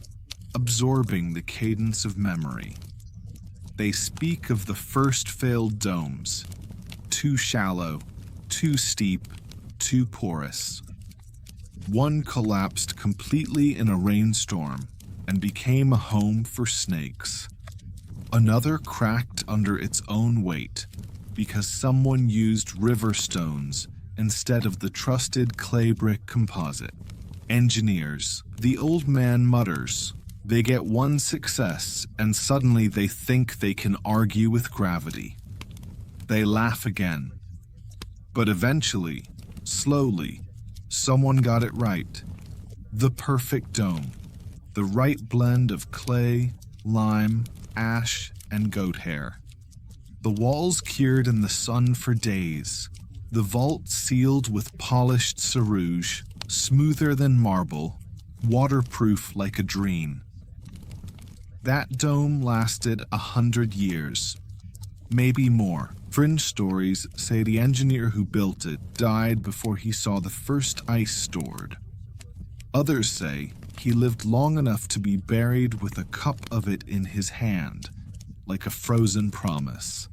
absorbing the cadence of memory. They speak of the first failed domes, too shallow, too steep, too porous. One collapsed completely in a rainstorm and became a home for snakes. Another cracked under its own weight because someone used river stones instead of the trusted clay brick composite. Engineers, the old man mutters. They get one success and suddenly they think they can argue with gravity. They laugh again. But eventually, slowly, someone got it right. The perfect dome. The right blend of clay, lime, ash, and goat hair. The walls cured in the sun for days. The vault sealed with polished sarouge, smoother than marble, waterproof like a dream. That dome lasted 100 years, maybe more. Fringe stories say the engineer who built it died before he saw the first ice stored. Others say he lived long enough to be buried with a cup of it in his hand, like a frozen promise.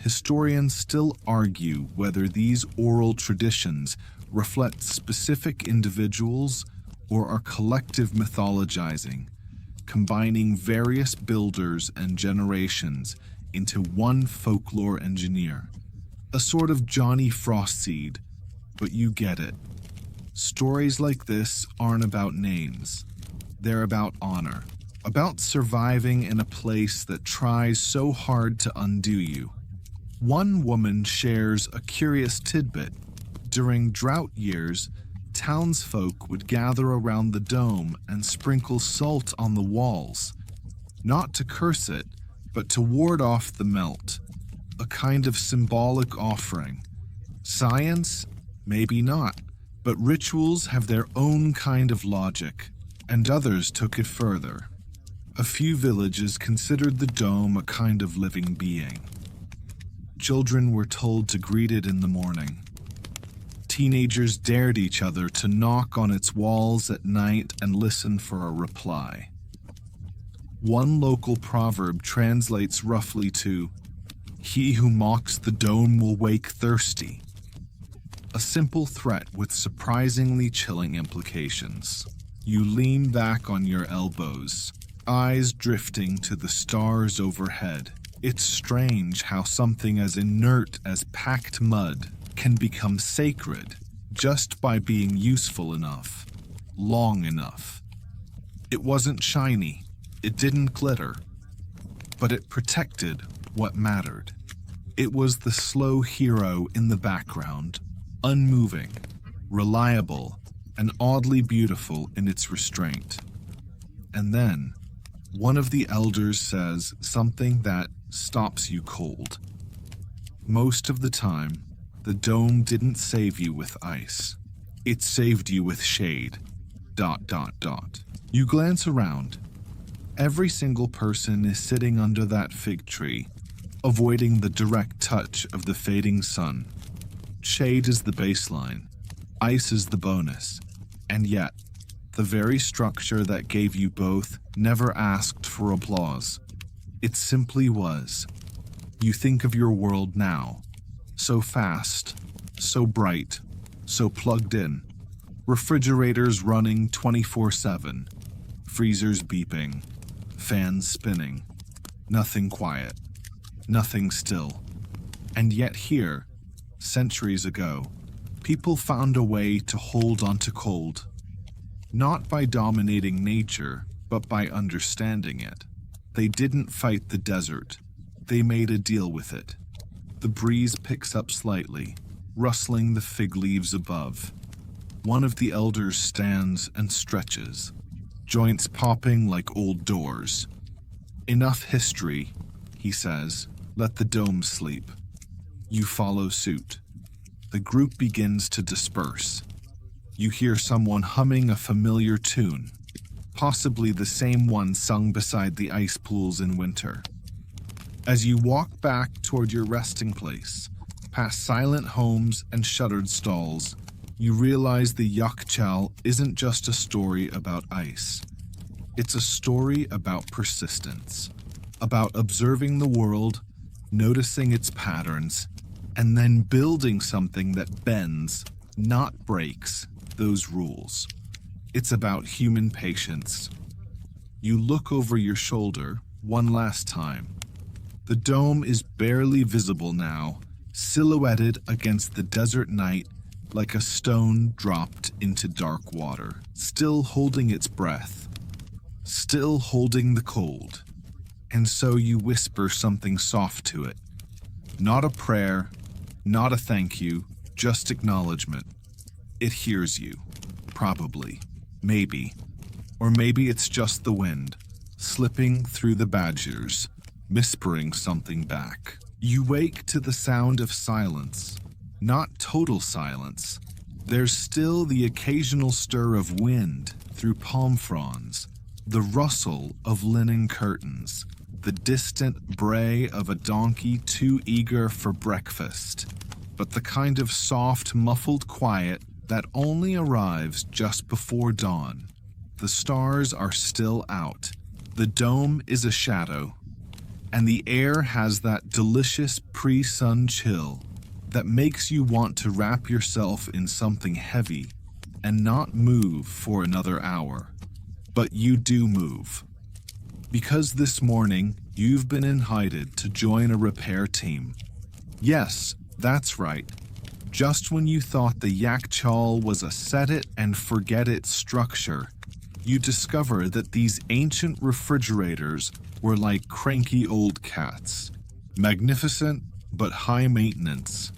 Historians still argue whether these oral traditions reflect specific individuals or are collective mythologizing, combining various builders and generations into one folklore engineer. A sort of Johnny Frostseed, but you get it. Stories like this aren't about names. They're about honor, about surviving in a place that tries so hard to undo you. One woman shares a curious tidbit. During drought years, townsfolk would gather around the dome and sprinkle salt on the walls, not to curse it, but to ward off the melt, a kind of symbolic offering. Science? Maybe not, but rituals have their own kind of logic, and others took it further. A few villages considered the dome a kind of living being. Children were told to greet it in the morning. Teenagers dared each other to knock on its walls at night and listen for a reply. One local proverb translates roughly to, "He who mocks the dome will wake thirsty." A simple threat with surprisingly chilling implications. You lean back on your elbows, eyes drifting to the stars overhead. It's strange how something as inert as packed mud can become sacred just by being useful enough, long enough. It wasn't shiny, it didn't glitter, but it protected what mattered. It was the slow hero in the background, unmoving, reliable, and oddly beautiful in its restraint. And then, one of the elders says something that stops you cold. Most of the time, the dome didn't save you with ice. It saved you with shade. ... You glance around. Every single person is sitting under that fig tree, avoiding the direct touch of the fading sun. Shade is the baseline. Ice is the bonus. And yet, the very structure that gave you both never asked for applause. It simply was. You think of your world now. So fast, so bright, so plugged in. Refrigerators running 24/7. Freezers beeping. Fans spinning. Nothing quiet. Nothing still. And yet here, centuries ago, people found a way to hold onto cold. Not by dominating nature, but by understanding it. They didn't fight the desert. They made a deal with it. The breeze picks up slightly, rustling the fig leaves above. One of the elders stands and stretches, joints popping like old doors. Enough history, he says. Let the dome sleep. You follow suit. The group begins to disperse. You hear someone humming a familiar tune, possibly the same one sung beside the ice pools in winter. As you walk back toward your resting place, past silent homes and shuttered stalls, you realize the yakhchāl isn't just a story about ice. It's a story about persistence, about observing the world, noticing its patterns, and then building something that bends, not breaks, those rules. It's about human patience. You look over your shoulder one last time. The dome is barely visible now, silhouetted against the desert night like a stone dropped into dark water, still holding its breath, still holding the cold. And so you whisper something soft to it. Not a prayer, not a thank you, just acknowledgement. It hears you, probably, maybe. Or maybe it's just the wind, slipping through the badgers, whispering something back. You wake to the sound of silence, not total silence. There's still the occasional stir of wind through palm fronds, the rustle of linen curtains, the distant bray of a donkey too eager for breakfast, but the kind of soft, muffled quiet that only arrives just before dawn. The stars are still out. The dome is a shadow, and the air has that delicious pre-sun chill that makes you want to wrap yourself in something heavy and not move for another hour. But you do move. Because this morning, you've been invited to join a repair team. Yes, that's right. Just when you thought the yakhchāl was a set-it-and-forget-it structure, you discover that these ancient refrigerators were like cranky old cats. Magnificent, but high maintenance.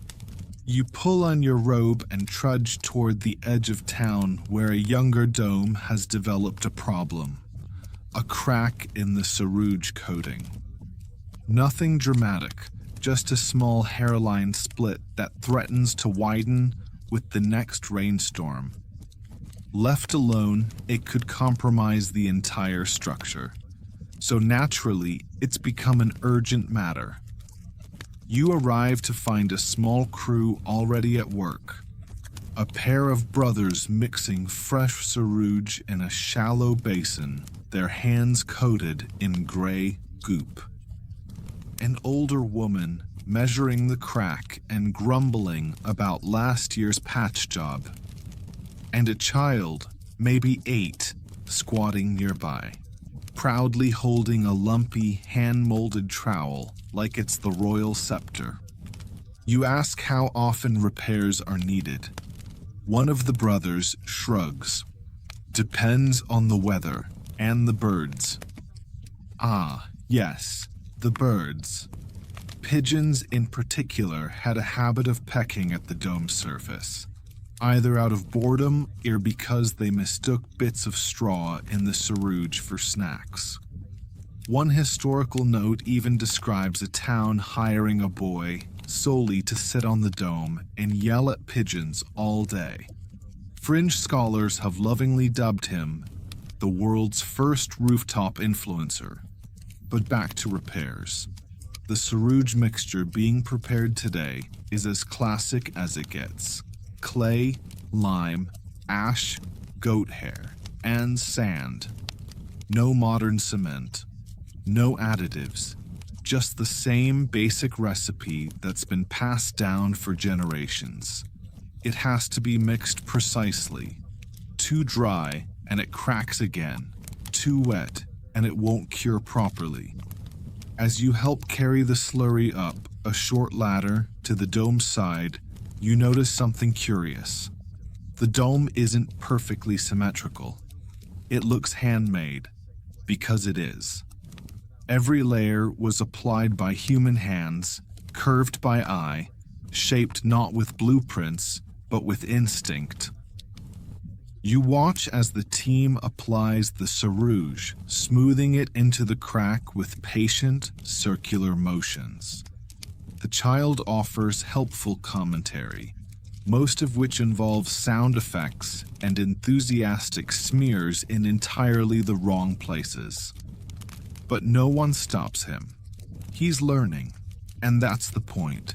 You pull on your robe and trudge toward the edge of town where a younger dome has developed a problem. A crack in the sarouge coating. Nothing dramatic, just a small hairline split that threatens to widen with the next rainstorm. Left alone, it could compromise the entire structure. So naturally, it's become an urgent matter. You arrive to find a small crew already at work. A pair of brothers mixing fresh sarouge in a shallow basin, their hands coated in gray goop. An older woman measuring the crack and grumbling about last year's patch job. And a child, maybe 8, squatting nearby. proudly holding a lumpy, hand-molded trowel like it's the royal scepter. You ask how often repairs are needed. One of the brothers shrugs. Depends on the weather and the birds. Ah, yes, the birds. Pigeons in particular had a habit of pecking at the dome's surface, either out of boredom or because they mistook bits of straw in the sarouj for snacks. One historical note even describes a town hiring a boy solely to sit on the dome and yell at pigeons all day. Fringe scholars have lovingly dubbed him the world's first rooftop influencer. But back to repairs. The sarouj mixture being prepared today is as classic as it gets. Clay, lime, ash, goat hair, and sand. No modern cement. No additives. Just the same basic recipe that's been passed down for generations. It has to be mixed precisely. Too dry and it cracks again. Too wet and it won't cure properly. As you help carry the slurry up a short ladder to the dome's side, you notice something curious. The dome isn't perfectly symmetrical. It looks handmade, because it is. Every layer was applied by human hands, curved by eye, shaped not with blueprints, but with instinct. You watch as the team applies the sarouj, smoothing it into the crack with patient, circular motions. The child offers helpful commentary, most of which involves sound effects and enthusiastic smears in entirely the wrong places. But no one stops him. He's learning, and that's the point.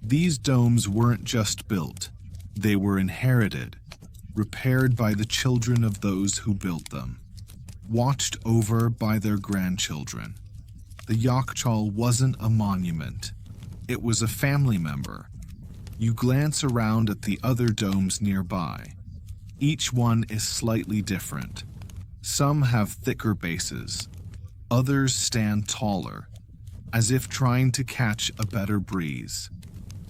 These domes weren't just built, they were inherited, repaired by the children of those who built them, watched over by their grandchildren. The yakhchāl wasn't a monument. It was a family member. You glance around at the other domes nearby. Each one is slightly different. Some have thicker bases. Others stand taller, as if trying to catch a better breeze.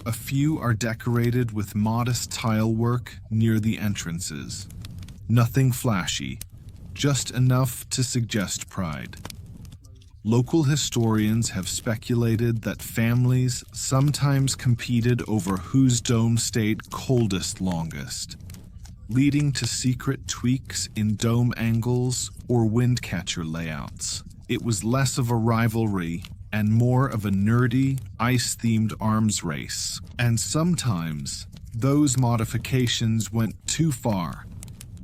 A few are decorated with modest tile work near the entrances. Nothing flashy, just enough to suggest pride. Local historians have speculated that families sometimes competed over whose dome stayed coldest longest, leading to secret tweaks in dome angles or wind catcher layouts. It was less of a rivalry and more of a nerdy, ice-themed arms race. And sometimes, those modifications went too far.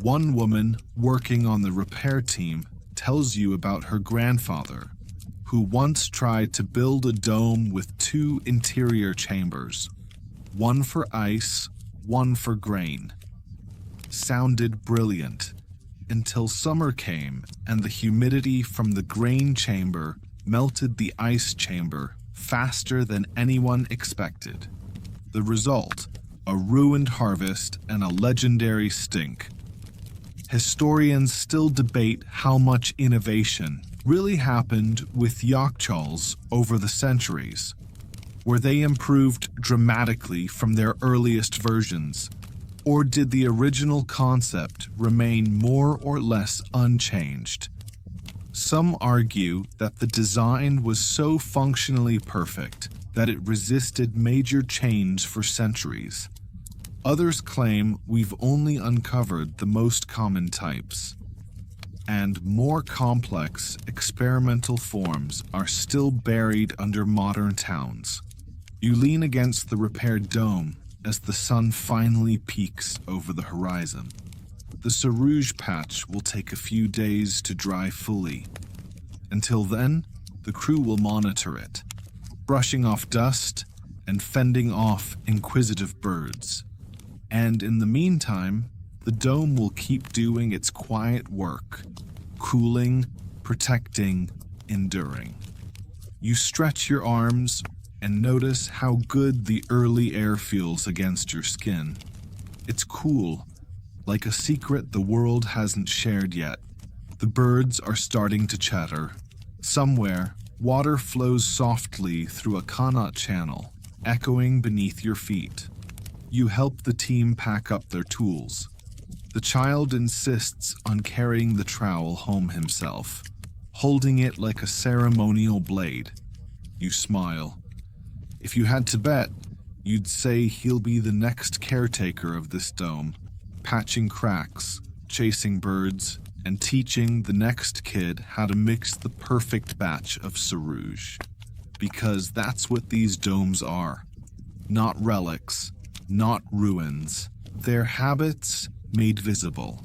One woman working on the repair team tells you about her grandfather, who once tried to build a dome with 2 interior chambers, one for ice, one for grain. Sounded brilliant, until summer came and the humidity from the grain chamber melted the ice chamber faster than anyone expected. The result, a ruined harvest and a legendary stink. Historians still debate how much innovation really happened with yakhchāls over the centuries, where they improved dramatically from their earliest versions, or did the original concept remain more or less unchanged? Some argue that the design was so functionally perfect that it resisted major change for centuries. Others claim we've only uncovered the most common types, and more complex experimental forms are still buried under modern towns. You lean against the repaired dome as the sun finally peaks over the horizon. The sarouj patch will take a few days to dry fully. Until then, the crew will monitor it, brushing off dust and fending off inquisitive birds. And in the meantime, the dome will keep doing its quiet work, cooling, protecting, enduring. You stretch your arms and notice how good the early air feels against your skin. It's cool, like a secret the world hasn't shared yet. The birds are starting to chatter. Somewhere, water flows softly through a kanat channel, echoing beneath your feet. You help the team pack up their tools. The child insists on carrying the trowel home himself, holding it like a ceremonial blade. You smile. If you had to bet, you'd say he'll be the next caretaker of this dome, patching cracks, chasing birds, and teaching the next kid how to mix the perfect batch of sarouge. Because that's what these domes are. Not relics, not ruins. They're habits made visible.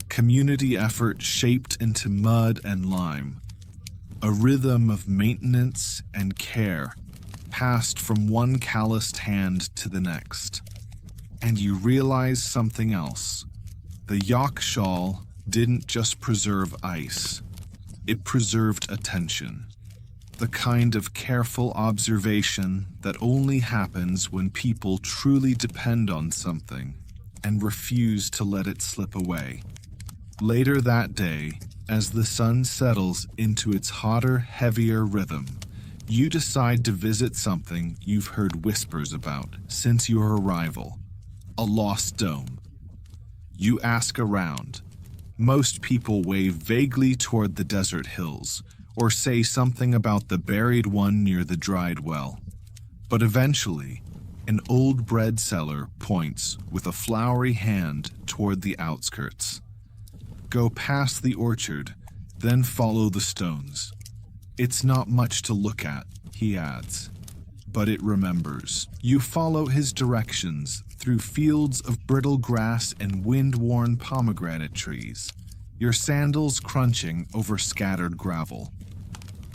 Community effort shaped into mud and lime. A rhythm of maintenance and care passed from one calloused hand to the next. And you realize something else. The yakhchāl didn't just preserve ice. It preserved attention. The kind of careful observation that only happens when people truly depend on something and refuse to let it slip away. Later that day, as the sun settles into its hotter, heavier rhythm, you decide to visit something you've heard whispers about since your arrival, a lost dome. You ask around. Most people wave vaguely toward the desert hills, or say something about the buried one near the dried well. But eventually, an old bread seller points with a flowery hand toward the outskirts. Go past the orchard, then follow the stones. It's not much to look at, he adds, but it remembers. You follow his directions through fields of brittle grass and wind-worn pomegranate trees, your sandals crunching over scattered gravel.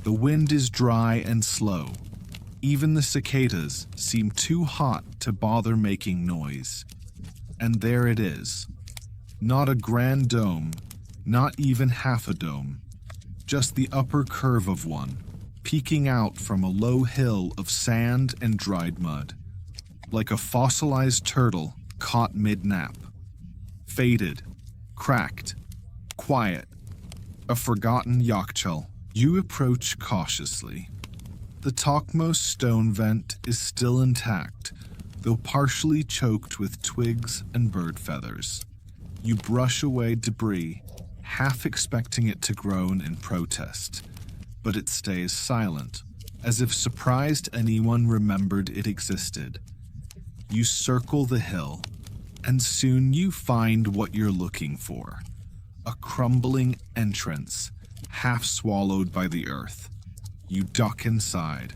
The wind is dry and slow. Even the cicadas seem too hot to bother making noise. And there it is. Not a grand dome, not even half a dome. Just the upper curve of one, peeking out from a low hill of sand and dried mud. Like a fossilized turtle caught mid-nap. Faded, cracked, quiet. A forgotten yakhchāl. You approach cautiously. The topmost stone vent is still intact, though partially choked with twigs and bird feathers. You brush away debris, half expecting it to groan in protest, but it stays silent, as if surprised anyone remembered it existed. You circle the hill, and soon you find what you're looking for. A crumbling entrance, half swallowed by the earth. You duck inside.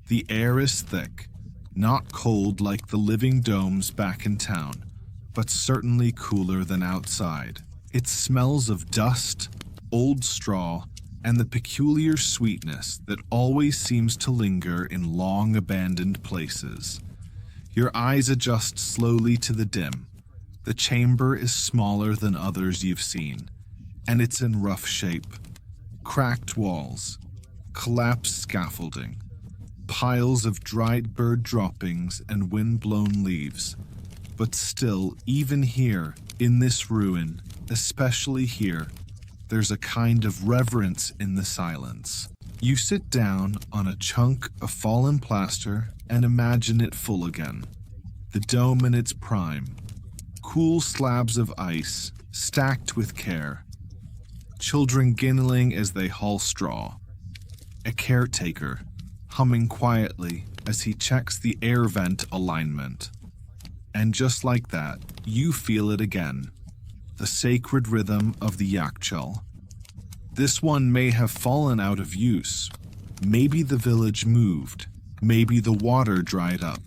The air is thick, not cold like the living domes back in town, but certainly cooler than outside. It smells of dust, old straw, and the peculiar sweetness that always seems to linger in long abandoned places. Your eyes adjust slowly to the dim. The chamber is smaller than others you've seen, and it's in rough shape. Cracked walls, collapsed scaffolding, piles of dried bird droppings and wind-blown leaves. But still, even here, in this ruin, especially here, there's a kind of reverence in the silence. You sit down on a chunk of fallen plaster and imagine it full again. The dome in its prime. Cool slabs of ice, stacked with care. Children giggling as they haul straw. A caretaker, humming quietly as he checks the air vent alignment. And just like that, you feel it again. The sacred rhythm of the yakhchāl. This one may have fallen out of use. Maybe the village moved. Maybe the water dried up.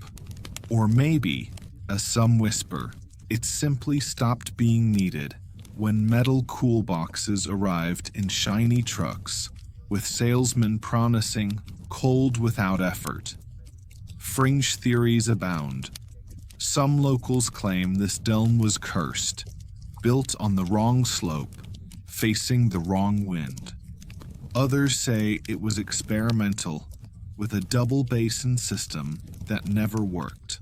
Or maybe, as some whisper, it simply stopped being needed when metal cool boxes arrived in shiny trucks, with salesmen promising cold without effort. Fringe theories abound. Some locals claim this dome was cursed, built on the wrong slope, facing the wrong wind. Others say it was experimental, with a double basin system that never worked.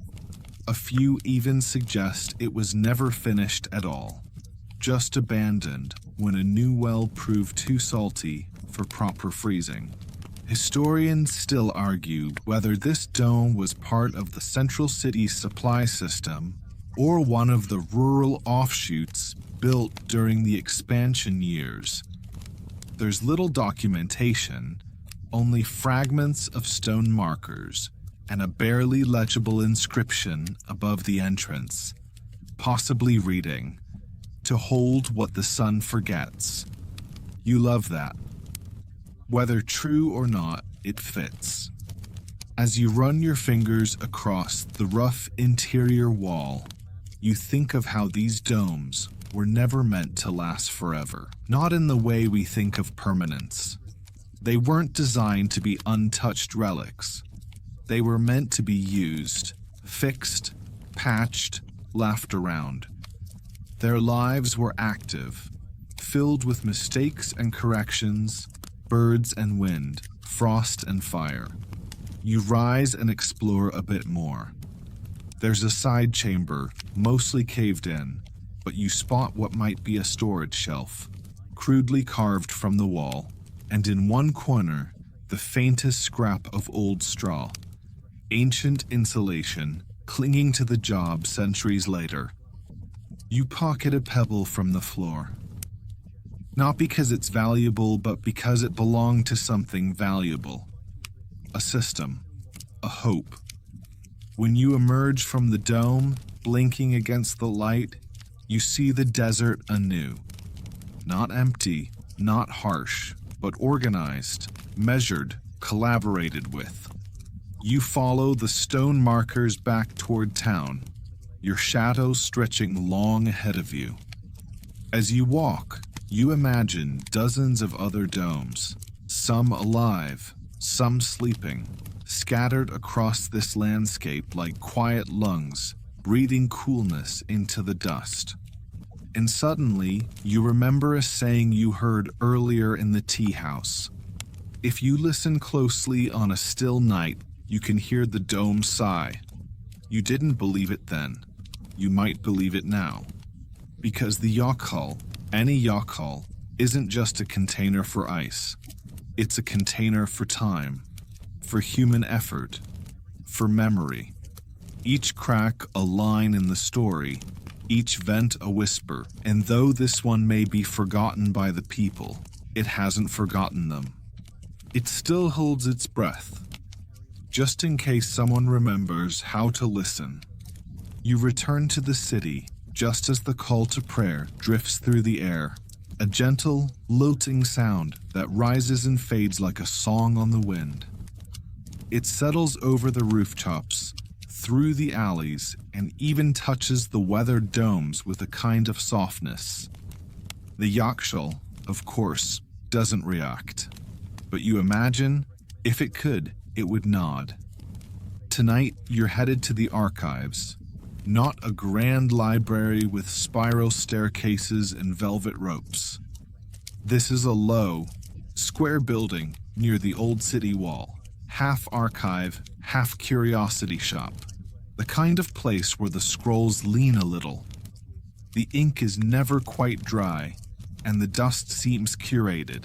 A few even suggest it was never finished at all, just abandoned when a new well proved too salty for proper freezing. Historians still argue whether this dome was part of the central city's supply system or one of the rural offshoots built during the expansion years. There's little documentation, only fragments of stone markers and a barely legible inscription above the entrance, possibly reading, "To hold what the sun forgets." You love that. Whether true or not, it fits. As you run your fingers across the rough interior wall, you think of how these domes were never meant to last forever. Not in the way we think of permanence. They weren't designed to be untouched relics. They were meant to be used, fixed, patched, laughed around. Their lives were active, filled with mistakes and corrections, birds and wind, frost and fire. You rise and explore a bit more. There's a side chamber, mostly caved in, but you spot what might be a storage shelf, crudely carved from the wall, and in one corner, the faintest scrap of old straw, ancient insulation, clinging to the job centuries later. You pocket a pebble from the floor. Not because it's valuable, but because it belonged to something valuable. A system, a hope. When you emerge from the dome, blinking against the light, you see the desert anew. Not empty, not harsh, but organized, measured, collaborated with. You follow the stone markers back toward town, your shadows stretching long ahead of you. As you walk, you imagine dozens of other domes, some alive, some sleeping, scattered across this landscape like quiet lungs, breathing coolness into the dust. And suddenly, you remember a saying you heard earlier in the tea house. If you listen closely on a still night, you can hear the dome sigh. You didn't believe it then. You might believe it now. Because the yakhchāl, any yakhchāl, isn't just a container for ice. It's a container for time, for human effort, for memory. Each crack a line in the story, each vent a whisper, and though this one may be forgotten by the people, it hasn't forgotten them. It still holds its breath, just in case someone remembers how to listen. You return to the city just as the call to prayer drifts through the air, a gentle, lilting sound that rises and fades like a song on the wind. It settles over the rooftops, through the alleys, and even touches the weathered domes with a kind of softness. The yakhchāl, of course, doesn't react, but you imagine, if it could, it would nod. Tonight, you're headed to the archives. Not a grand library with spiral staircases and velvet ropes. This is a low, square building near the old city wall, half archive, half curiosity shop, the kind of place where the scrolls lean a little. The ink is never quite dry, and the dust seems curated.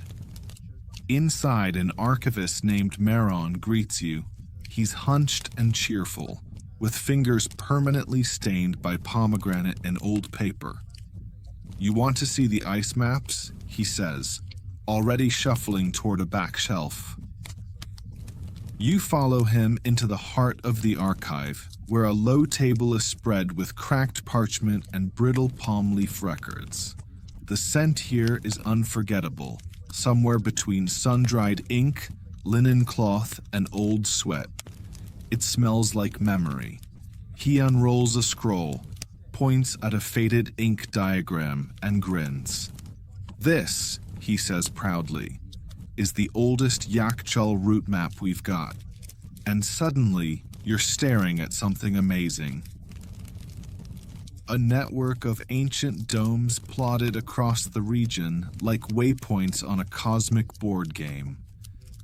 Inside, an archivist named Maron greets you. He's hunched and cheerful, with fingers permanently stained by pomegranate and old paper. "You want to see the ice maps?" he says, already shuffling toward a back shelf. You follow him into the heart of the archive, where a low table is spread with cracked parchment and brittle palm leaf records. The scent here is unforgettable, somewhere between sun-dried ink, linen cloth, and old sweat. It smells like memory. He unrolls a scroll, points at a faded ink diagram, and grins. "This," he says proudly, "is the oldest yakhchāl route map we've got." And suddenly, you're staring at something amazing. A network of ancient domes plotted across the region like waypoints on a cosmic board game.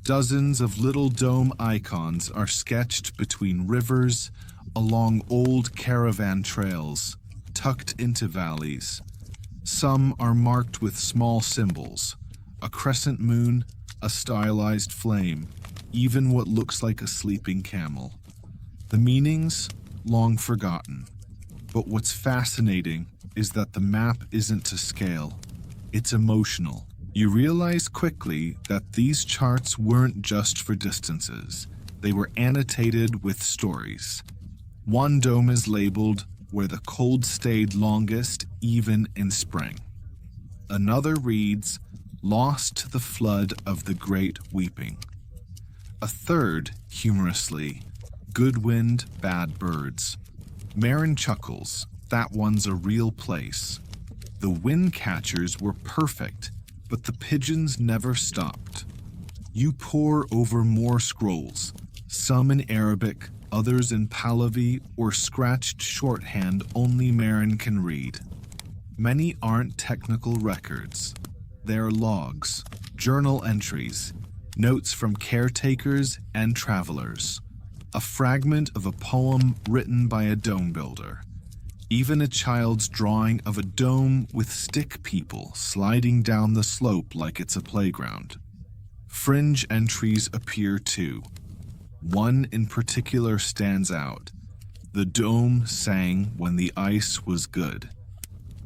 Dozens of little dome icons are sketched between rivers, along old caravan trails, tucked into valleys. Some are marked with small symbols, a crescent moon, a stylized flame, even what looks like a sleeping camel. The meanings, long forgotten. But what's fascinating is that the map isn't to scale. It's emotional. You realize quickly that these charts weren't just for distances. They were annotated with stories. One dome is labeled "Where the cold stayed longest, even in spring." Another reads, "Lost to the flood of the great weeping." A third, humorously, "Good wind, bad birds." Marin chuckles, "That one's a real place." The wind catchers were perfect, but the pigeons never stopped. You pore over more scrolls, some in Arabic, others in Pahlavi or scratched shorthand only Marin can read. Many aren't technical records. They're logs, journal entries, notes from caretakers and travelers. A fragment of a poem written by a dome builder. Even a child's drawing of a dome with stick people sliding down the slope like it's a playground. Fringe entries appear too. One in particular stands out. The dome sang when the ice was good.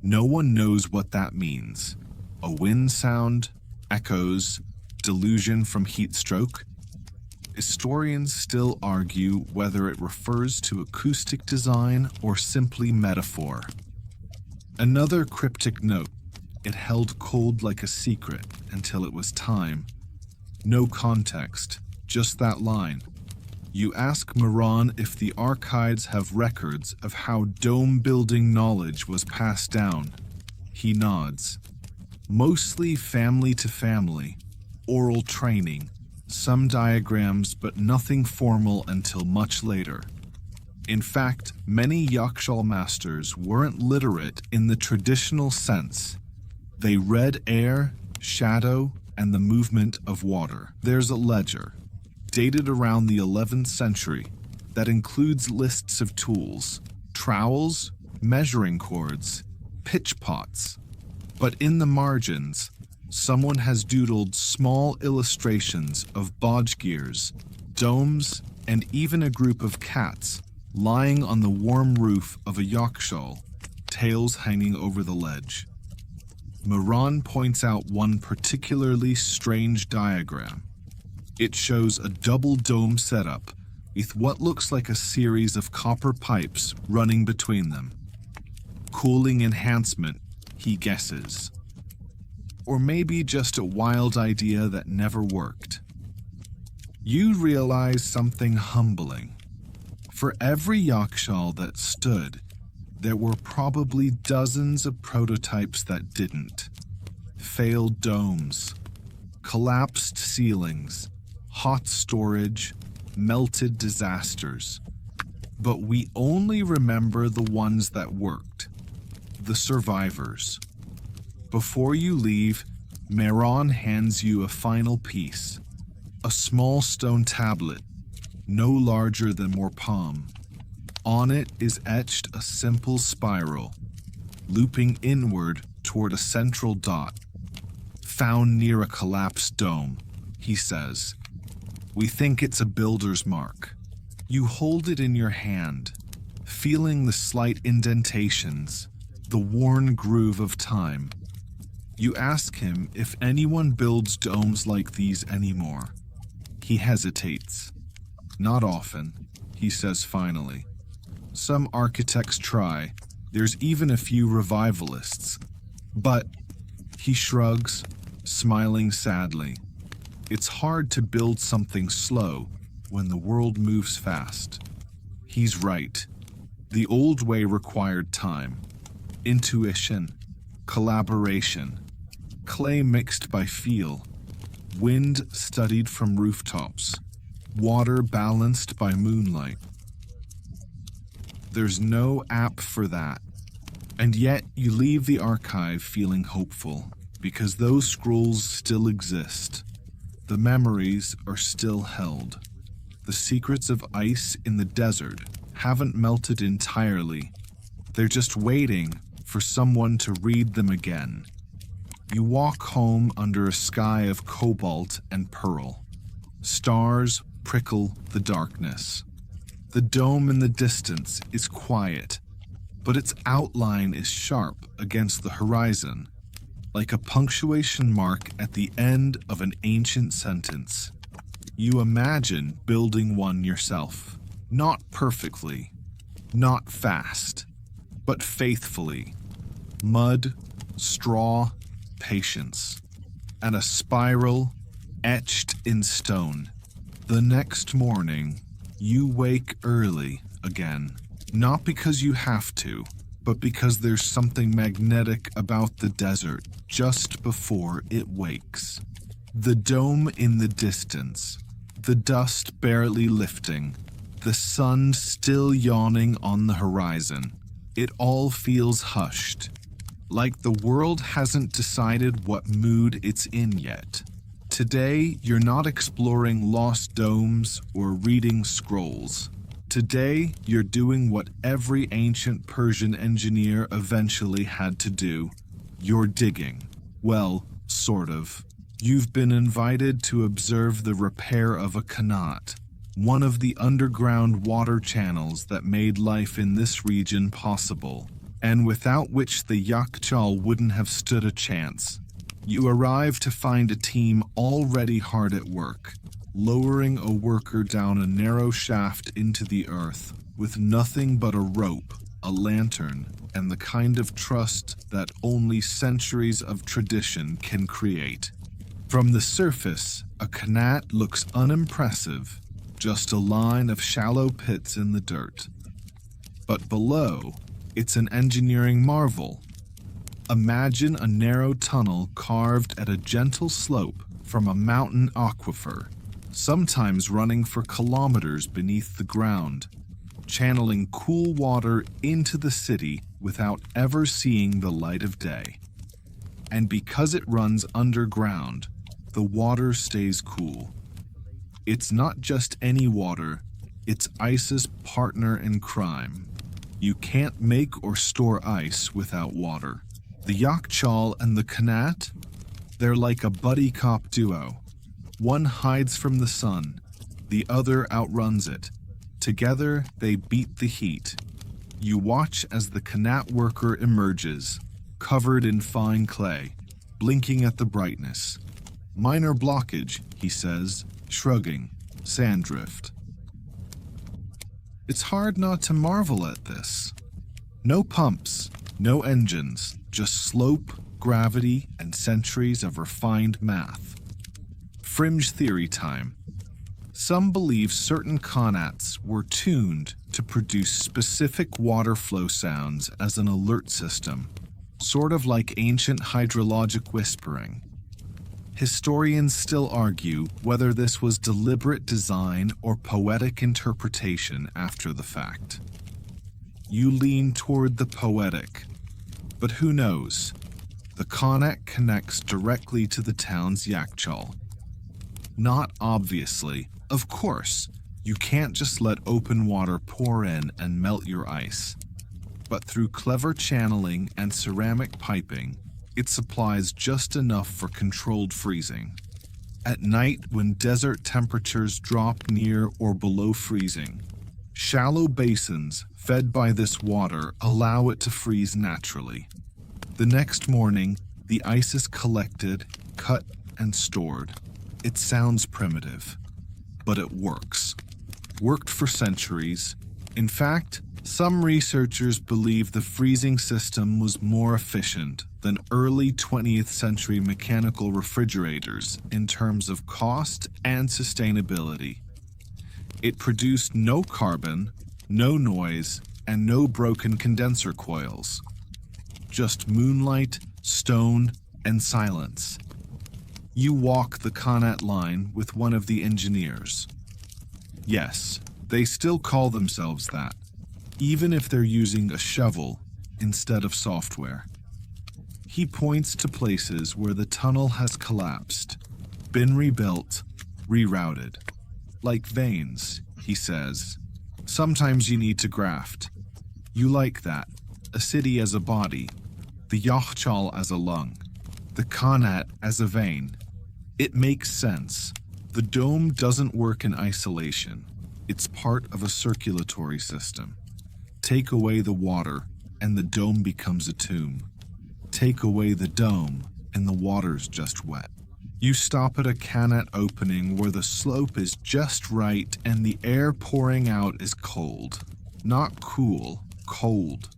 No one knows what that means. A wind sound, echoes, delusion from heat stroke? Historians still argue whether it refers to acoustic design or simply metaphor. Another cryptic note: it held cold like a secret until it was time. No context, just that line. You ask Moran if the archives have records of how dome-building knowledge was passed down. He nods. Mostly family to family, oral training, some diagrams, but nothing formal until much later. In fact, many yakhchāl masters weren't literate in the traditional sense. They read air, shadow, and the movement of water. There's a ledger, dated around the 11th century, that includes lists of tools, trowels, measuring cords, pitch pots. But in the margins, someone has doodled small illustrations of bodge gears, domes, and even a group of cats lying on the warm roof of a yakhchāl, tails hanging over the ledge. Moran points out one particularly strange diagram. It shows a double dome setup with what looks like a series of copper pipes running between them. Cooling enhancement, he guesses. Or maybe just a wild idea that never worked. You realize something humbling. For every yakhchāl that stood, there were probably dozens of prototypes that didn't. Failed domes, collapsed ceilings, hot storage, melted disasters. But we only remember the ones that worked, the survivors. Before you leave, Moran hands you a final piece, a small stone tablet, no larger than your palm. On it is etched a simple spiral, looping inward toward a central dot. Found near a collapsed dome, he says. We think it's a builder's mark. You hold it in your hand, feeling the slight indentations, the worn groove of time. You ask him if anyone builds domes like these anymore. He hesitates. Not often, he says finally. Some architects try. There's even a few revivalists. But, he shrugs, smiling sadly. It's hard to build something slow when the world moves fast. He's right. The old way required time, intuition, collaboration, clay mixed by feel, wind studied from rooftops, water balanced by moonlight. There's no app for that. And yet you leave the archive feeling hopeful, because those scrolls still exist. The memories are still held. The secrets of ice in the desert haven't melted entirely. They're just waiting for someone to read them again. You walk home under a sky of cobalt and pearl. Stars prickle the darkness. The dome in the distance is quiet, but its outline is sharp against the horizon, like a punctuation mark at the end of an ancient sentence. You imagine building one yourself, not perfectly, not fast, but faithfully. Mud, straw, patience, and a spiral etched in stone. The next morning, you wake early again, not because you have to, but because there's something magnetic about the desert just before it wakes. The dome in the distance, the dust barely lifting, the sun still yawning on the horizon. It all feels hushed, like the world hasn't decided what mood it's in yet. Today, you're not exploring lost domes or reading scrolls. Today, you're doing what every ancient Persian engineer eventually had to do. You're digging. Well, sort of. You've been invited to observe the repair of a qanat, one of the underground water channels that made life in this region possible, and without which the yakhchāl wouldn't have stood a chance. You arrive to find a team already hard at work, lowering a worker down a narrow shaft into the earth with nothing but a rope, a lantern, and the kind of trust that only centuries of tradition can create. From the surface, a qanat looks unimpressive, just a line of shallow pits in the dirt. But below, it's an engineering marvel. Imagine a narrow tunnel carved at a gentle slope from a mountain aquifer, sometimes running for kilometers beneath the ground, channeling cool water into the city without ever seeing the light of day. And because it runs underground, the water stays cool. It's not just any water, it's ice's partner in crime. You can't make or store ice without water. The yakhchāl and the qanat, they're like a buddy cop duo. One hides from the sun, the other outruns it. Together, they beat the heat. You watch as the qanat worker emerges, covered in fine clay, blinking at the brightness. Minor blockage, he says, shrugging, sand drift. It's hard not to marvel at this. No pumps, no engines, just slope, gravity, and centuries of refined math. Fringe theory time. Some believe certain qanats were tuned to produce specific water flow sounds as an alert system, sort of like ancient hydrologic whispering. Historians still argue whether this was deliberate design or poetic interpretation after the fact. You lean toward the poetic, but who knows? The qanat connects directly to the town's yakhchāl. Not obviously, of course, you can't just let open water pour in and melt your ice. But through clever channeling and ceramic piping, it supplies just enough for controlled freezing. At night, when desert temperatures drop near or below freezing, shallow basins fed by this water allow it to freeze naturally. The next morning, the ice is collected, cut, and stored. It sounds primitive, but it works. Worked for centuries. In fact, some researchers believe the freezing system was more efficient than early 20th century mechanical refrigerators in terms of cost and sustainability. It produced no carbon, no noise, and no broken condenser coils. Just moonlight, stone, and silence. You walk the qanat line with one of the engineers. Yes, they still call themselves that, even if they're using a shovel instead of software. He points to places where the tunnel has collapsed, been rebuilt, rerouted. Like veins, he says. Sometimes you need to graft. You like that, a city as a body, the yakhchāl as a lung, the qanat as a vein. It makes sense. The dome doesn't work in isolation. It's part of a circulatory system. Take away the water, and the dome becomes a tomb. Take away the dome, and the water's just wet. You stop at a qanat opening where the slope is just right and the air pouring out is cold. Not cool, cold.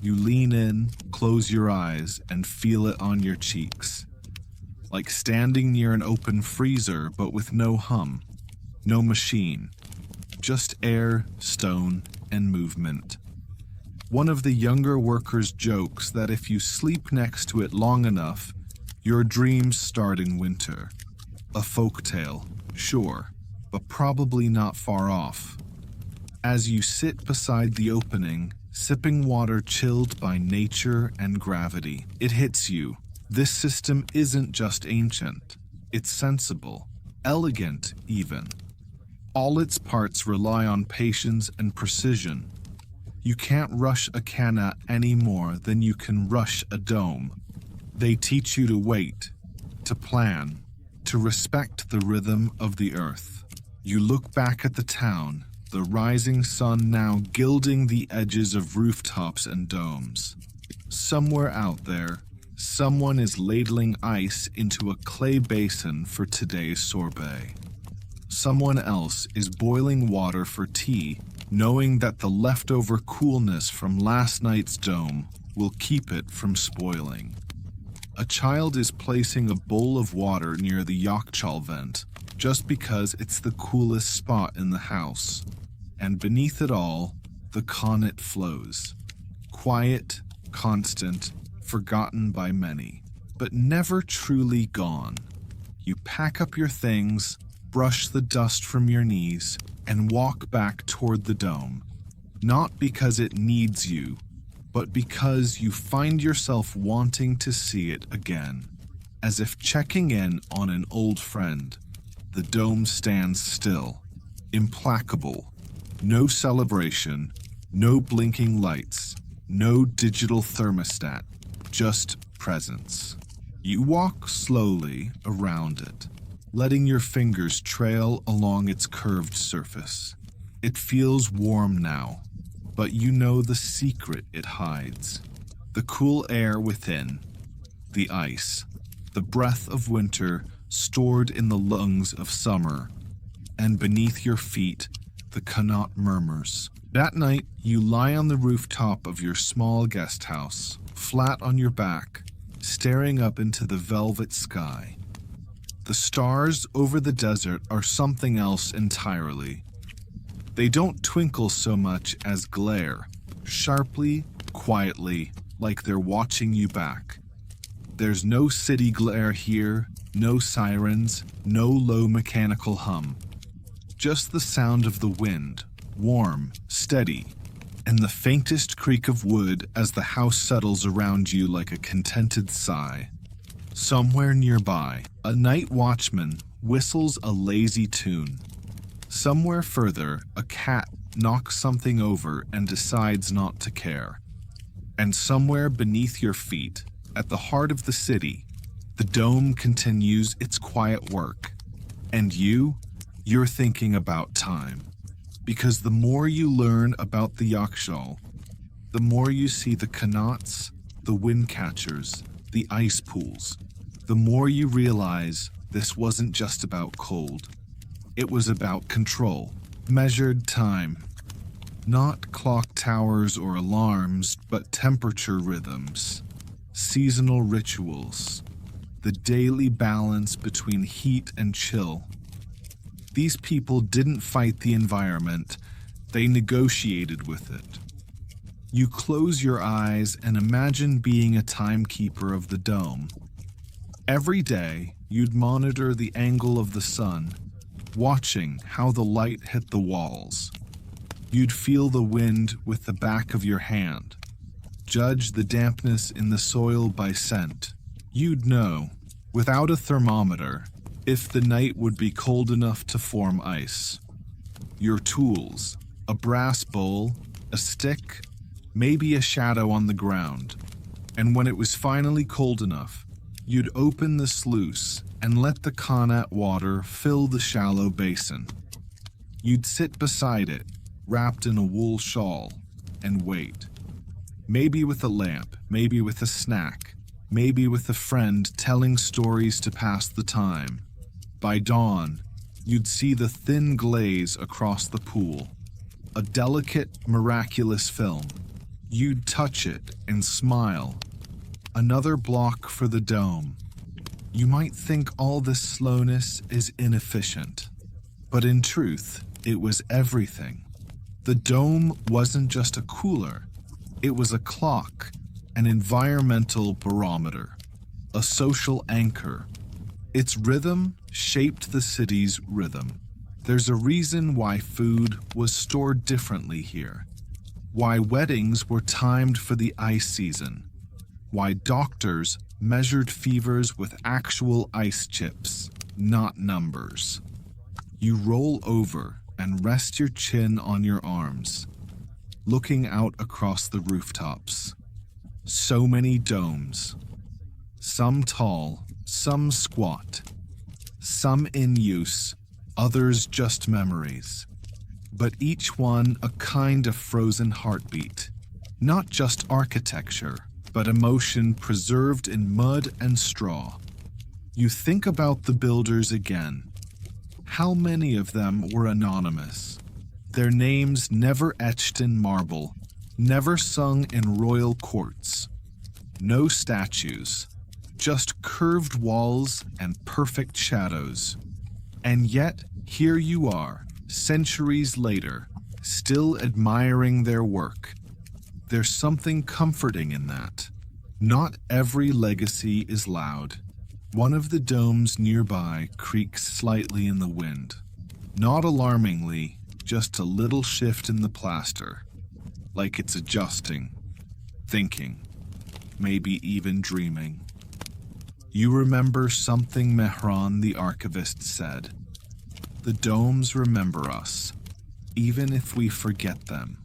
You lean in, close your eyes, and feel it on your cheeks. Like standing near an open freezer, but with no hum, no machine. Just air, stone, and movement. One of the younger workers jokes that if you sleep next to it long enough, your dreams start in winter. A folktale, sure, but probably not far off. As you sit beside the opening, sipping water chilled by nature and gravity, it hits you. This system isn't just ancient, it's sensible, elegant even. All its parts rely on patience and precision. You can't rush a qanat any more than you can rush a dome. They teach you to wait, to plan, to respect the rhythm of the earth. You look back at the town, the rising sun now gilding the edges of rooftops and domes. Somewhere out there, someone is ladling ice into a clay basin for today's sorbet. Someone else is boiling water for tea, knowing that the leftover coolness from last night's dome will keep it from spoiling. A child is placing a bowl of water near the yakhchāl vent, just because it's the coolest spot in the house. And beneath it all, the qanat flows. Quiet, constant, forgotten by many, but never truly gone. You pack up your things, brush the dust from your knees, and walk back toward the dome. Not because it needs you, but because you find yourself wanting to see it again. As if checking in on an old friend, the dome stands still, implacable. No celebration, no blinking lights, no digital thermostat, just presence. You walk slowly around it, letting your fingers trail along its curved surface. It feels warm now, but you know the secret it hides. The cool air within, the ice, the breath of winter stored in the lungs of summer, and beneath your feet, the qanat murmurs. That night, you lie on the rooftop of your small guest house, flat on your back, staring up into the velvet sky. The stars over the desert are something else entirely. They don't twinkle so much as glare, sharply, quietly, like they're watching you back. There's no city glare here, no sirens, no low mechanical hum. Just the sound of the wind, warm, steady, and the faintest creak of wood as the house settles around you like a contented sigh. Somewhere nearby, a night watchman whistles a lazy tune. Somewhere further, a cat knocks something over and decides not to care. And somewhere beneath your feet, at the heart of the city, the dome continues its quiet work. And you're thinking about time. Because the more you learn about the yakhchāl, the more you see the qanats, the wind catchers, the ice pools, the more you realize this wasn't just about cold. It was about control, measured time. Not clock towers or alarms, but temperature rhythms, seasonal rituals, the daily balance between heat and chill. These people didn't fight the environment, they negotiated with it. You close your eyes and imagine being a timekeeper of the dome. Every day, you'd monitor the angle of the sun, watching how the light hit the walls. You'd feel the wind with the back of your hand, judge the dampness in the soil by scent. You'd know, without a thermometer, if the night would be cold enough to form ice. Your tools, a brass bowl, a stick, maybe a shadow on the ground. And when it was finally cold enough, you'd open the sluice and let the Connaught water fill the shallow basin. You'd sit beside it, wrapped in a wool shawl, and wait. Maybe with a lamp, maybe with a snack, maybe with a friend telling stories to pass the time. By dawn, you'd see the thin glaze across the pool, a delicate, miraculous film. You'd touch it and smile. Another block for the dome. You might think all this slowness is inefficient, but in truth, it was everything. The dome wasn't just a cooler, it was a clock, an environmental barometer, a social anchor. Its rhythm shaped the city's rhythm. There's a reason why food was stored differently here, why weddings were timed for the ice season, why doctors measured fevers with actual ice chips, not numbers. You roll over and rest your chin on your arms, looking out across the rooftops. So many domes, some tall, some squat, some in use, others just memories, but each one a kind of frozen heartbeat, not just architecture, but emotion preserved in mud and straw. You think about the builders again. How many of them were anonymous? Their names never etched in marble, never sung in royal courts. No statues, just curved walls and perfect shadows. And yet, here you are, centuries later, still admiring their work. There's something comforting in that. Not every legacy is loud. One of the domes nearby creaks slightly in the wind. Not alarmingly, just a little shift in the plaster, like it's adjusting, thinking, maybe even dreaming. You remember something Mehran the archivist said. The domes remember us, even if we forget them.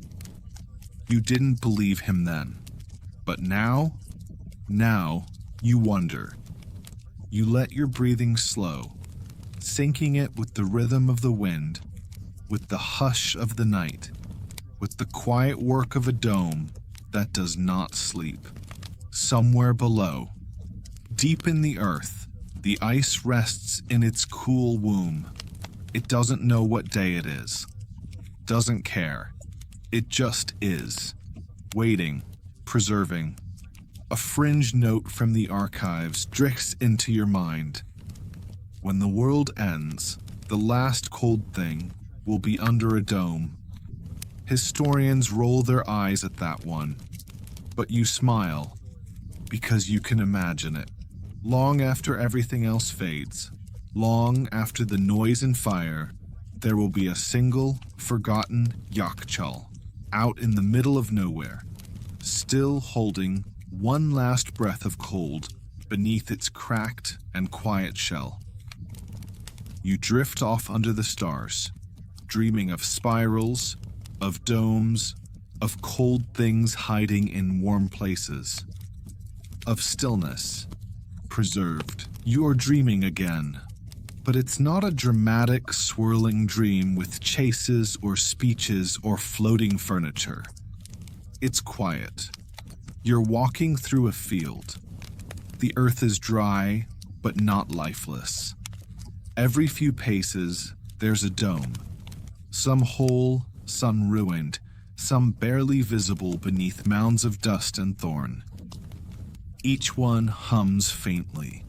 You didn't believe him then, but now you wonder. You let your breathing slow, syncing it with the rhythm of the wind, with the hush of the night, with the quiet work of a dome that does not sleep. Somewhere below, deep in the earth, the ice rests in its cool womb. It doesn't know what day it is, doesn't care. It just is, waiting, preserving. A fringe note from the archives drifts into your mind. When the world ends, the last cold thing will be under a dome. Historians roll their eyes at that one, but you smile, because you can imagine it. Long after everything else fades, long after the noise and fire, there will be a single, forgotten yakhchāl out in the middle of nowhere, still holding one last breath of cold beneath its cracked and quiet shell. You drift off under the stars, dreaming of spirals, of domes, of cold things hiding in warm places, of stillness, preserved. You're dreaming again, but it's not a dramatic, swirling dream with chases or speeches or floating furniture. It's quiet. You're walking through a field. The earth is dry, but not lifeless. Every few paces, there's a dome. Some whole, some ruined, some barely visible beneath mounds of dust and thorn. Each one hums faintly,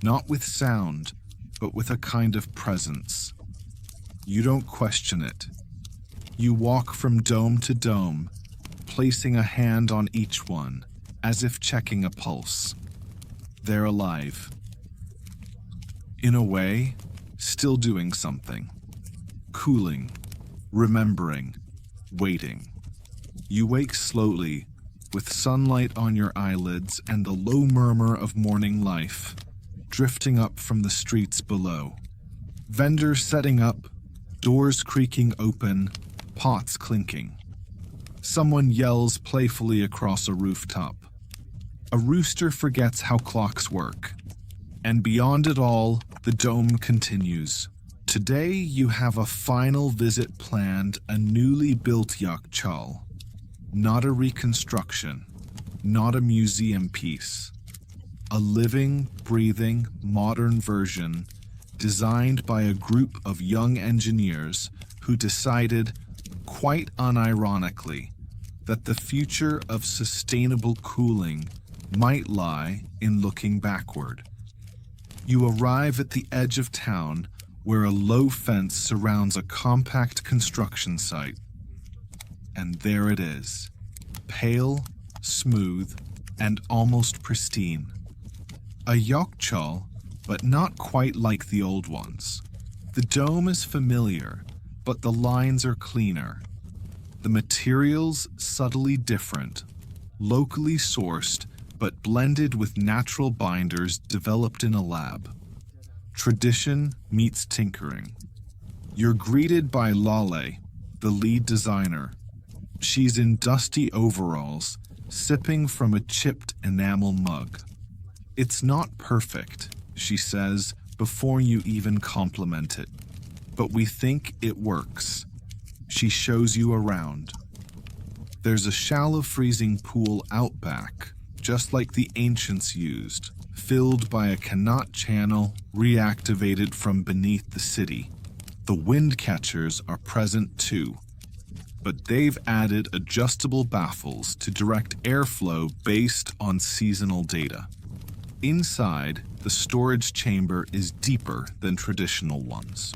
not with sound, but with a kind of presence. You don't question it. You walk from dome to dome, placing a hand on each one, as if checking a pulse. They're alive. In a way, still doing something. Cooling, remembering, waiting. You wake slowly, with sunlight on your eyelids and the low murmur of morning life, drifting up from the streets below. Vendors setting up, doors creaking open, pots clinking. Someone yells playfully across a rooftop. A rooster forgets how clocks work. And beyond it all, the dome continues. Today, you have a final visit planned, a newly built yakhchāl. Not a reconstruction, not a museum piece. A living, breathing, modern version designed by a group of young engineers who decided, quite unironically, that the future of sustainable cooling might lie in looking backward. You arrive at the edge of town where a low fence surrounds a compact construction site. And there it is, pale, smooth, and almost pristine. A yakhchāl, but not quite like the old ones. The dome is familiar, but the lines are cleaner. The materials subtly different, locally sourced, but blended with natural binders developed in a lab. Tradition meets tinkering. You're greeted by Lull, the lead designer. She's in dusty overalls, sipping from a chipped enamel mug. It's not perfect, she says before you even compliment it, but we think it works. She shows you around. There's a shallow freezing pool out back, just like the ancients used, filled by a canot channel reactivated from beneath the city. The wind catchers are present too, but they've added adjustable baffles to direct airflow based on seasonal data. Inside, the storage chamber is deeper than traditional ones,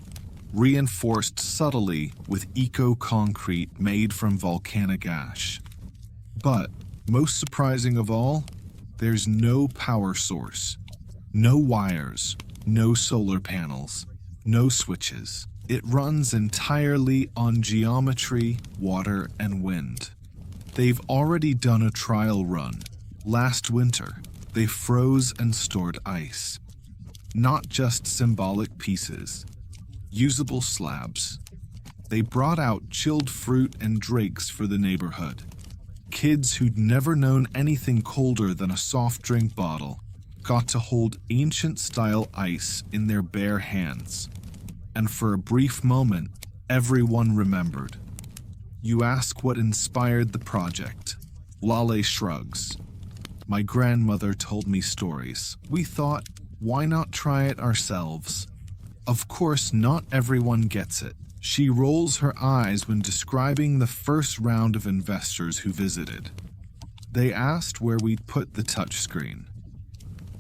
reinforced subtly with eco-concrete made from volcanic ash. But, most surprising of all, there's no power source, no wires, no solar panels, no switches. It runs entirely on geometry, water, and wind. They've already done a trial run. Last winter, they froze and stored ice. Not just symbolic pieces, usable slabs. They brought out chilled fruit and drinks for the neighborhood. Kids who'd never known anything colder than a soft drink bottle got to hold ancient-style ice in their bare hands. And for a brief moment, everyone remembered. You ask what inspired the project. Lull shrugs. My grandmother told me stories. We thought, why not try it ourselves? Of course, not everyone gets it. She rolls her eyes when describing the first round of investors who visited. They asked where we'd put the touchscreen.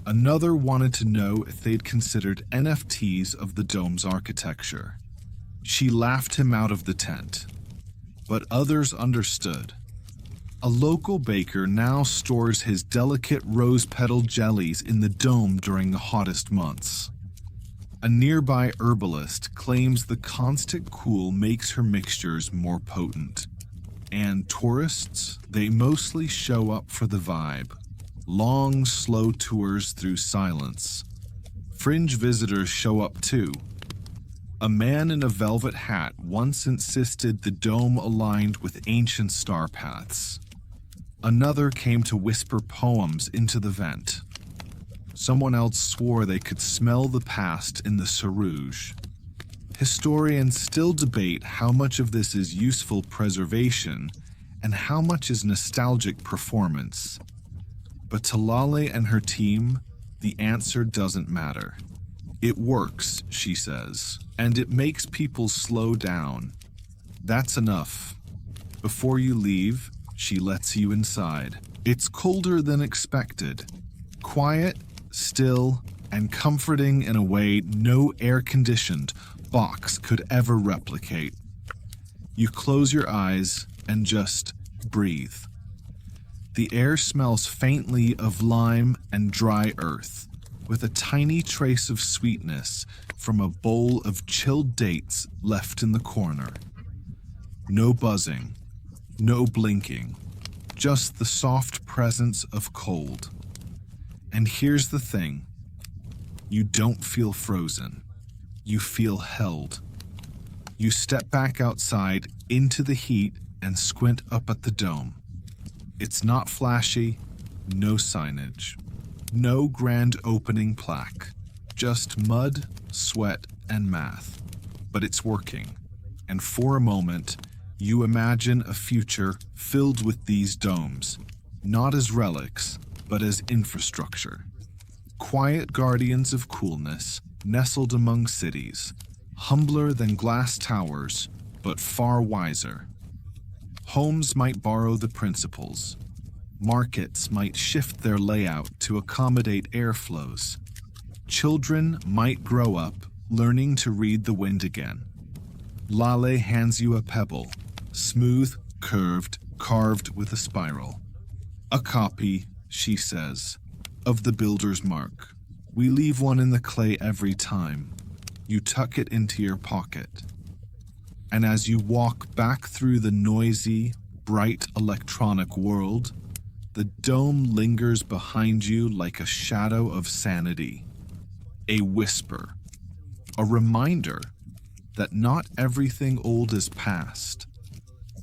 Another wanted to know if they'd considered NFTs of the dome's architecture. She laughed him out of the tent. But others understood. A local baker now stores his delicate rose petal jellies in the dome during the hottest months. A nearby herbalist claims the constant cool makes her mixtures more potent. And tourists, they mostly show up for the vibe. Long, slow tours through silence. Fringe visitors show up too. A man in a velvet hat once insisted the dome aligned with ancient star paths. Another came to whisper poems into the vent. Someone else swore they could smell the past in the Sarouge. Historians still debate how much of this is useful preservation and how much is nostalgic performance. But to Lull and her team, the answer doesn't matter. It works, she says, and it makes people slow down. That's enough. Before you leave, she lets you inside. It's colder than expected. Quiet, still, and comforting in a way no air-conditioned box could ever replicate. You close your eyes and just breathe. The air smells faintly of lime and dry earth, with a tiny trace of sweetness from a bowl of chilled dates left in the corner. No buzzing, no blinking, just the soft presence of cold. And here's the thing. You don't feel frozen. You feel held. You step back outside into the heat and squint up at the dome. It's not flashy, no signage, no grand opening plaque, just mud, sweat, and math. But it's working, and for a moment, you imagine a future filled with these domes, not as relics, but as infrastructure. Quiet guardians of coolness, nestled among cities, humbler than glass towers, but far wiser. Homes might borrow the principles. Markets might shift their layout to accommodate airflows. Children might grow up learning to read the wind again. Lale hands you a pebble, smooth, curved, carved with a spiral. A copy, she says, of the builder's mark. We leave one in the clay every time. You tuck it into your pocket. And as you walk back through the noisy, bright electronic world, the dome lingers behind you like a shadow of sanity, a whisper, a reminder that not everything old is past.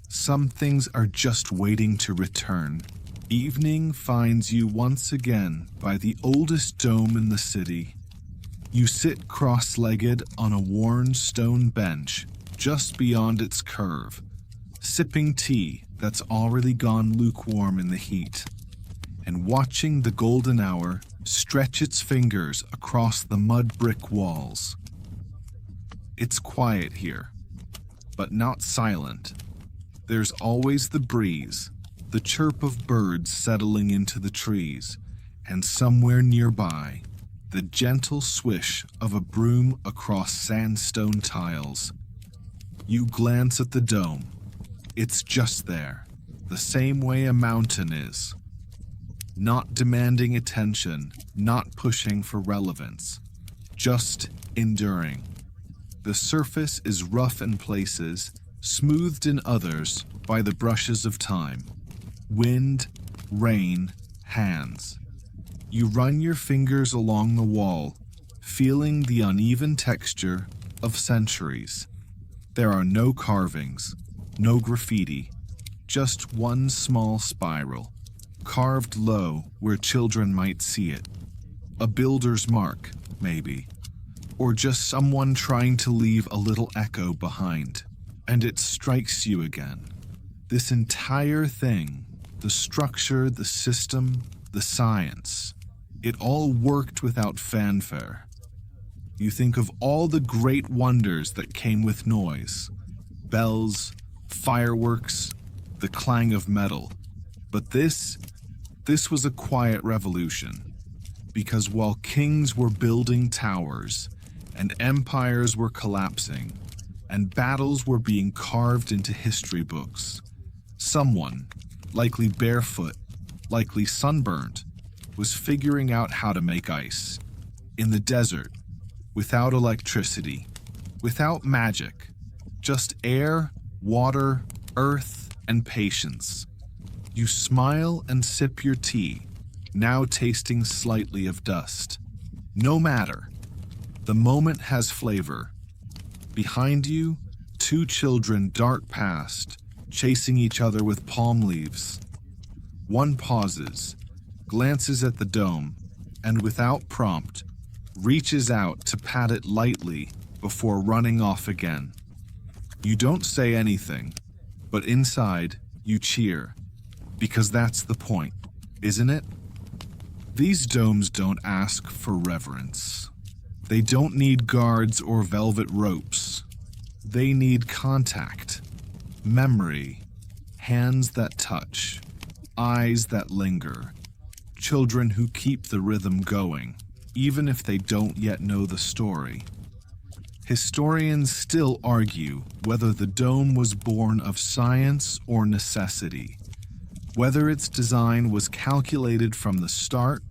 Some things are just waiting to return. Evening finds you once again by the oldest dome in the city. You sit cross-legged on a worn stone bench just beyond its curve, sipping tea that's already gone lukewarm in the heat, and watching the golden hour stretch its fingers across the mud brick walls. It's quiet here, but not silent. There's always the breeze, the chirp of birds settling into the trees, and somewhere nearby, the gentle swish of a broom across sandstone tiles. You glance at the dome. It's just there, the same way a mountain is. Not demanding attention, not pushing for relevance, just enduring. The surface is rough in places, smoothed in others by the brushes of time. Wind, rain, hands. You run your fingers along the wall, feeling the uneven texture of centuries. There are no carvings, no graffiti, just one small spiral, carved low where children might see it. A builder's mark, maybe, or just someone trying to leave a little echo behind. And it strikes you again. This entire thing, the structure, the system, the science, it all worked without fanfare. You think of all the great wonders that came with noise, bells, fireworks, the clang of metal. But this was a quiet revolution, because while kings were building towers, and empires were collapsing, and battles were being carved into history books, someone, likely barefoot, likely sunburned, was figuring out how to make ice. In the desert, without electricity, without magic, just air, water, earth, and patience. You smile and sip your tea, now tasting slightly of dust. No matter. The moment has flavor. Behind you, two children dart past, chasing each other with palm leaves. One pauses, glances at the dome, and without prompt, reaches out to pat it lightly before running off again. You don't say anything, but inside, you cheer, because that's the point, isn't it? These domes don't ask for reverence. They don't need guards or velvet ropes. They need contact, memory, hands that touch, eyes that linger, children who keep the rhythm going, even if they don't yet know the story. Historians still argue whether the dome was born of science or necessity, whether its design was calculated from the start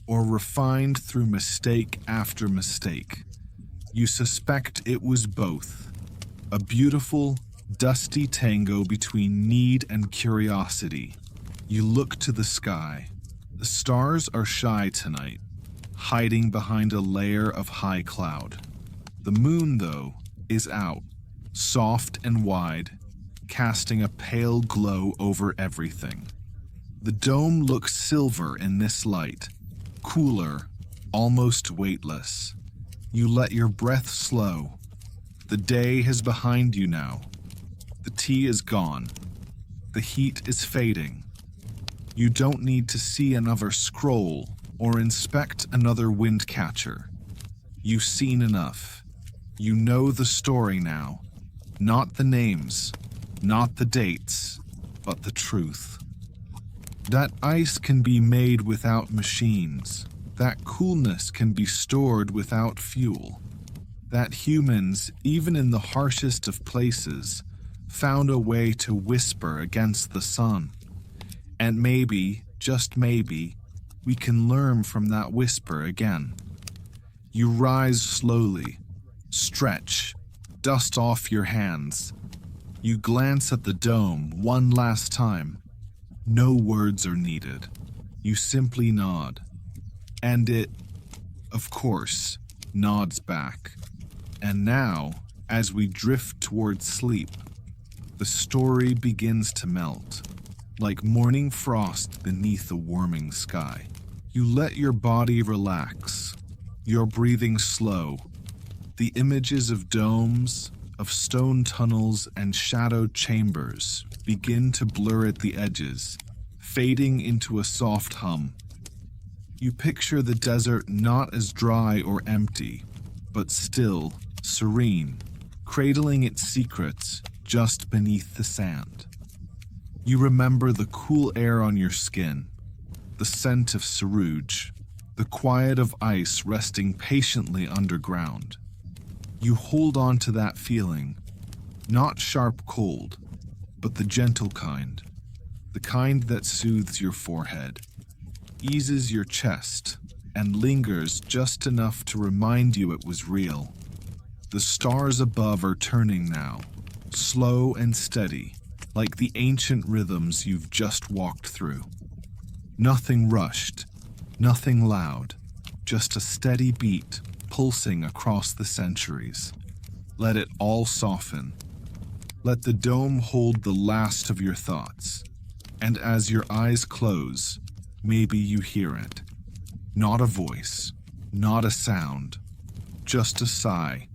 or refined through mistake after mistake. You suspect it was both, a beautiful, dusty tango between need and curiosity. You look to the sky. The stars are shy tonight, hiding behind a layer of high cloud. The moon, though, is out, soft and wide, casting a pale glow over everything. The dome looks silver in this light, cooler, almost weightless. You let your breath slow. The day is behind you now. The tea is gone. The heat is fading. You don't need to see another scroll or inspect another wind catcher. You've seen enough. You know the story now. Not the names, not the dates, but the truth. That ice can be made without machines. That coolness can be stored without fuel. That humans, even in the harshest of places, found a way to whisper against the sun. And maybe, just maybe, we can learn from that whisper again. You rise slowly, stretch, dust off your hands. You glance at the dome one last time. No words are needed. You simply nod. And it, of course, nods back. And now, as we drift towards sleep, the story begins to melt, like morning frost beneath a warming sky. You let your body relax, your breathing slow. The images of domes, of stone tunnels and shadowed chambers begin to blur at the edges, fading into a soft hum. You picture the desert not as dry or empty, but still, serene, cradling its secrets just beneath the sand. You remember the cool air on your skin, the scent of sarouj, the quiet of ice resting patiently underground. You hold on to that feeling, not sharp cold, but the gentle kind, the kind that soothes your forehead, eases your chest, and lingers just enough to remind you it was real. The stars above are turning now, slow and steady, like the ancient rhythms you've just walked through. Nothing rushed, nothing loud, just a steady beat pulsing across the centuries. Let it all soften. Let the dome hold the last of your thoughts. And as your eyes close, maybe you hear it. Not a voice, not a sound, just a sigh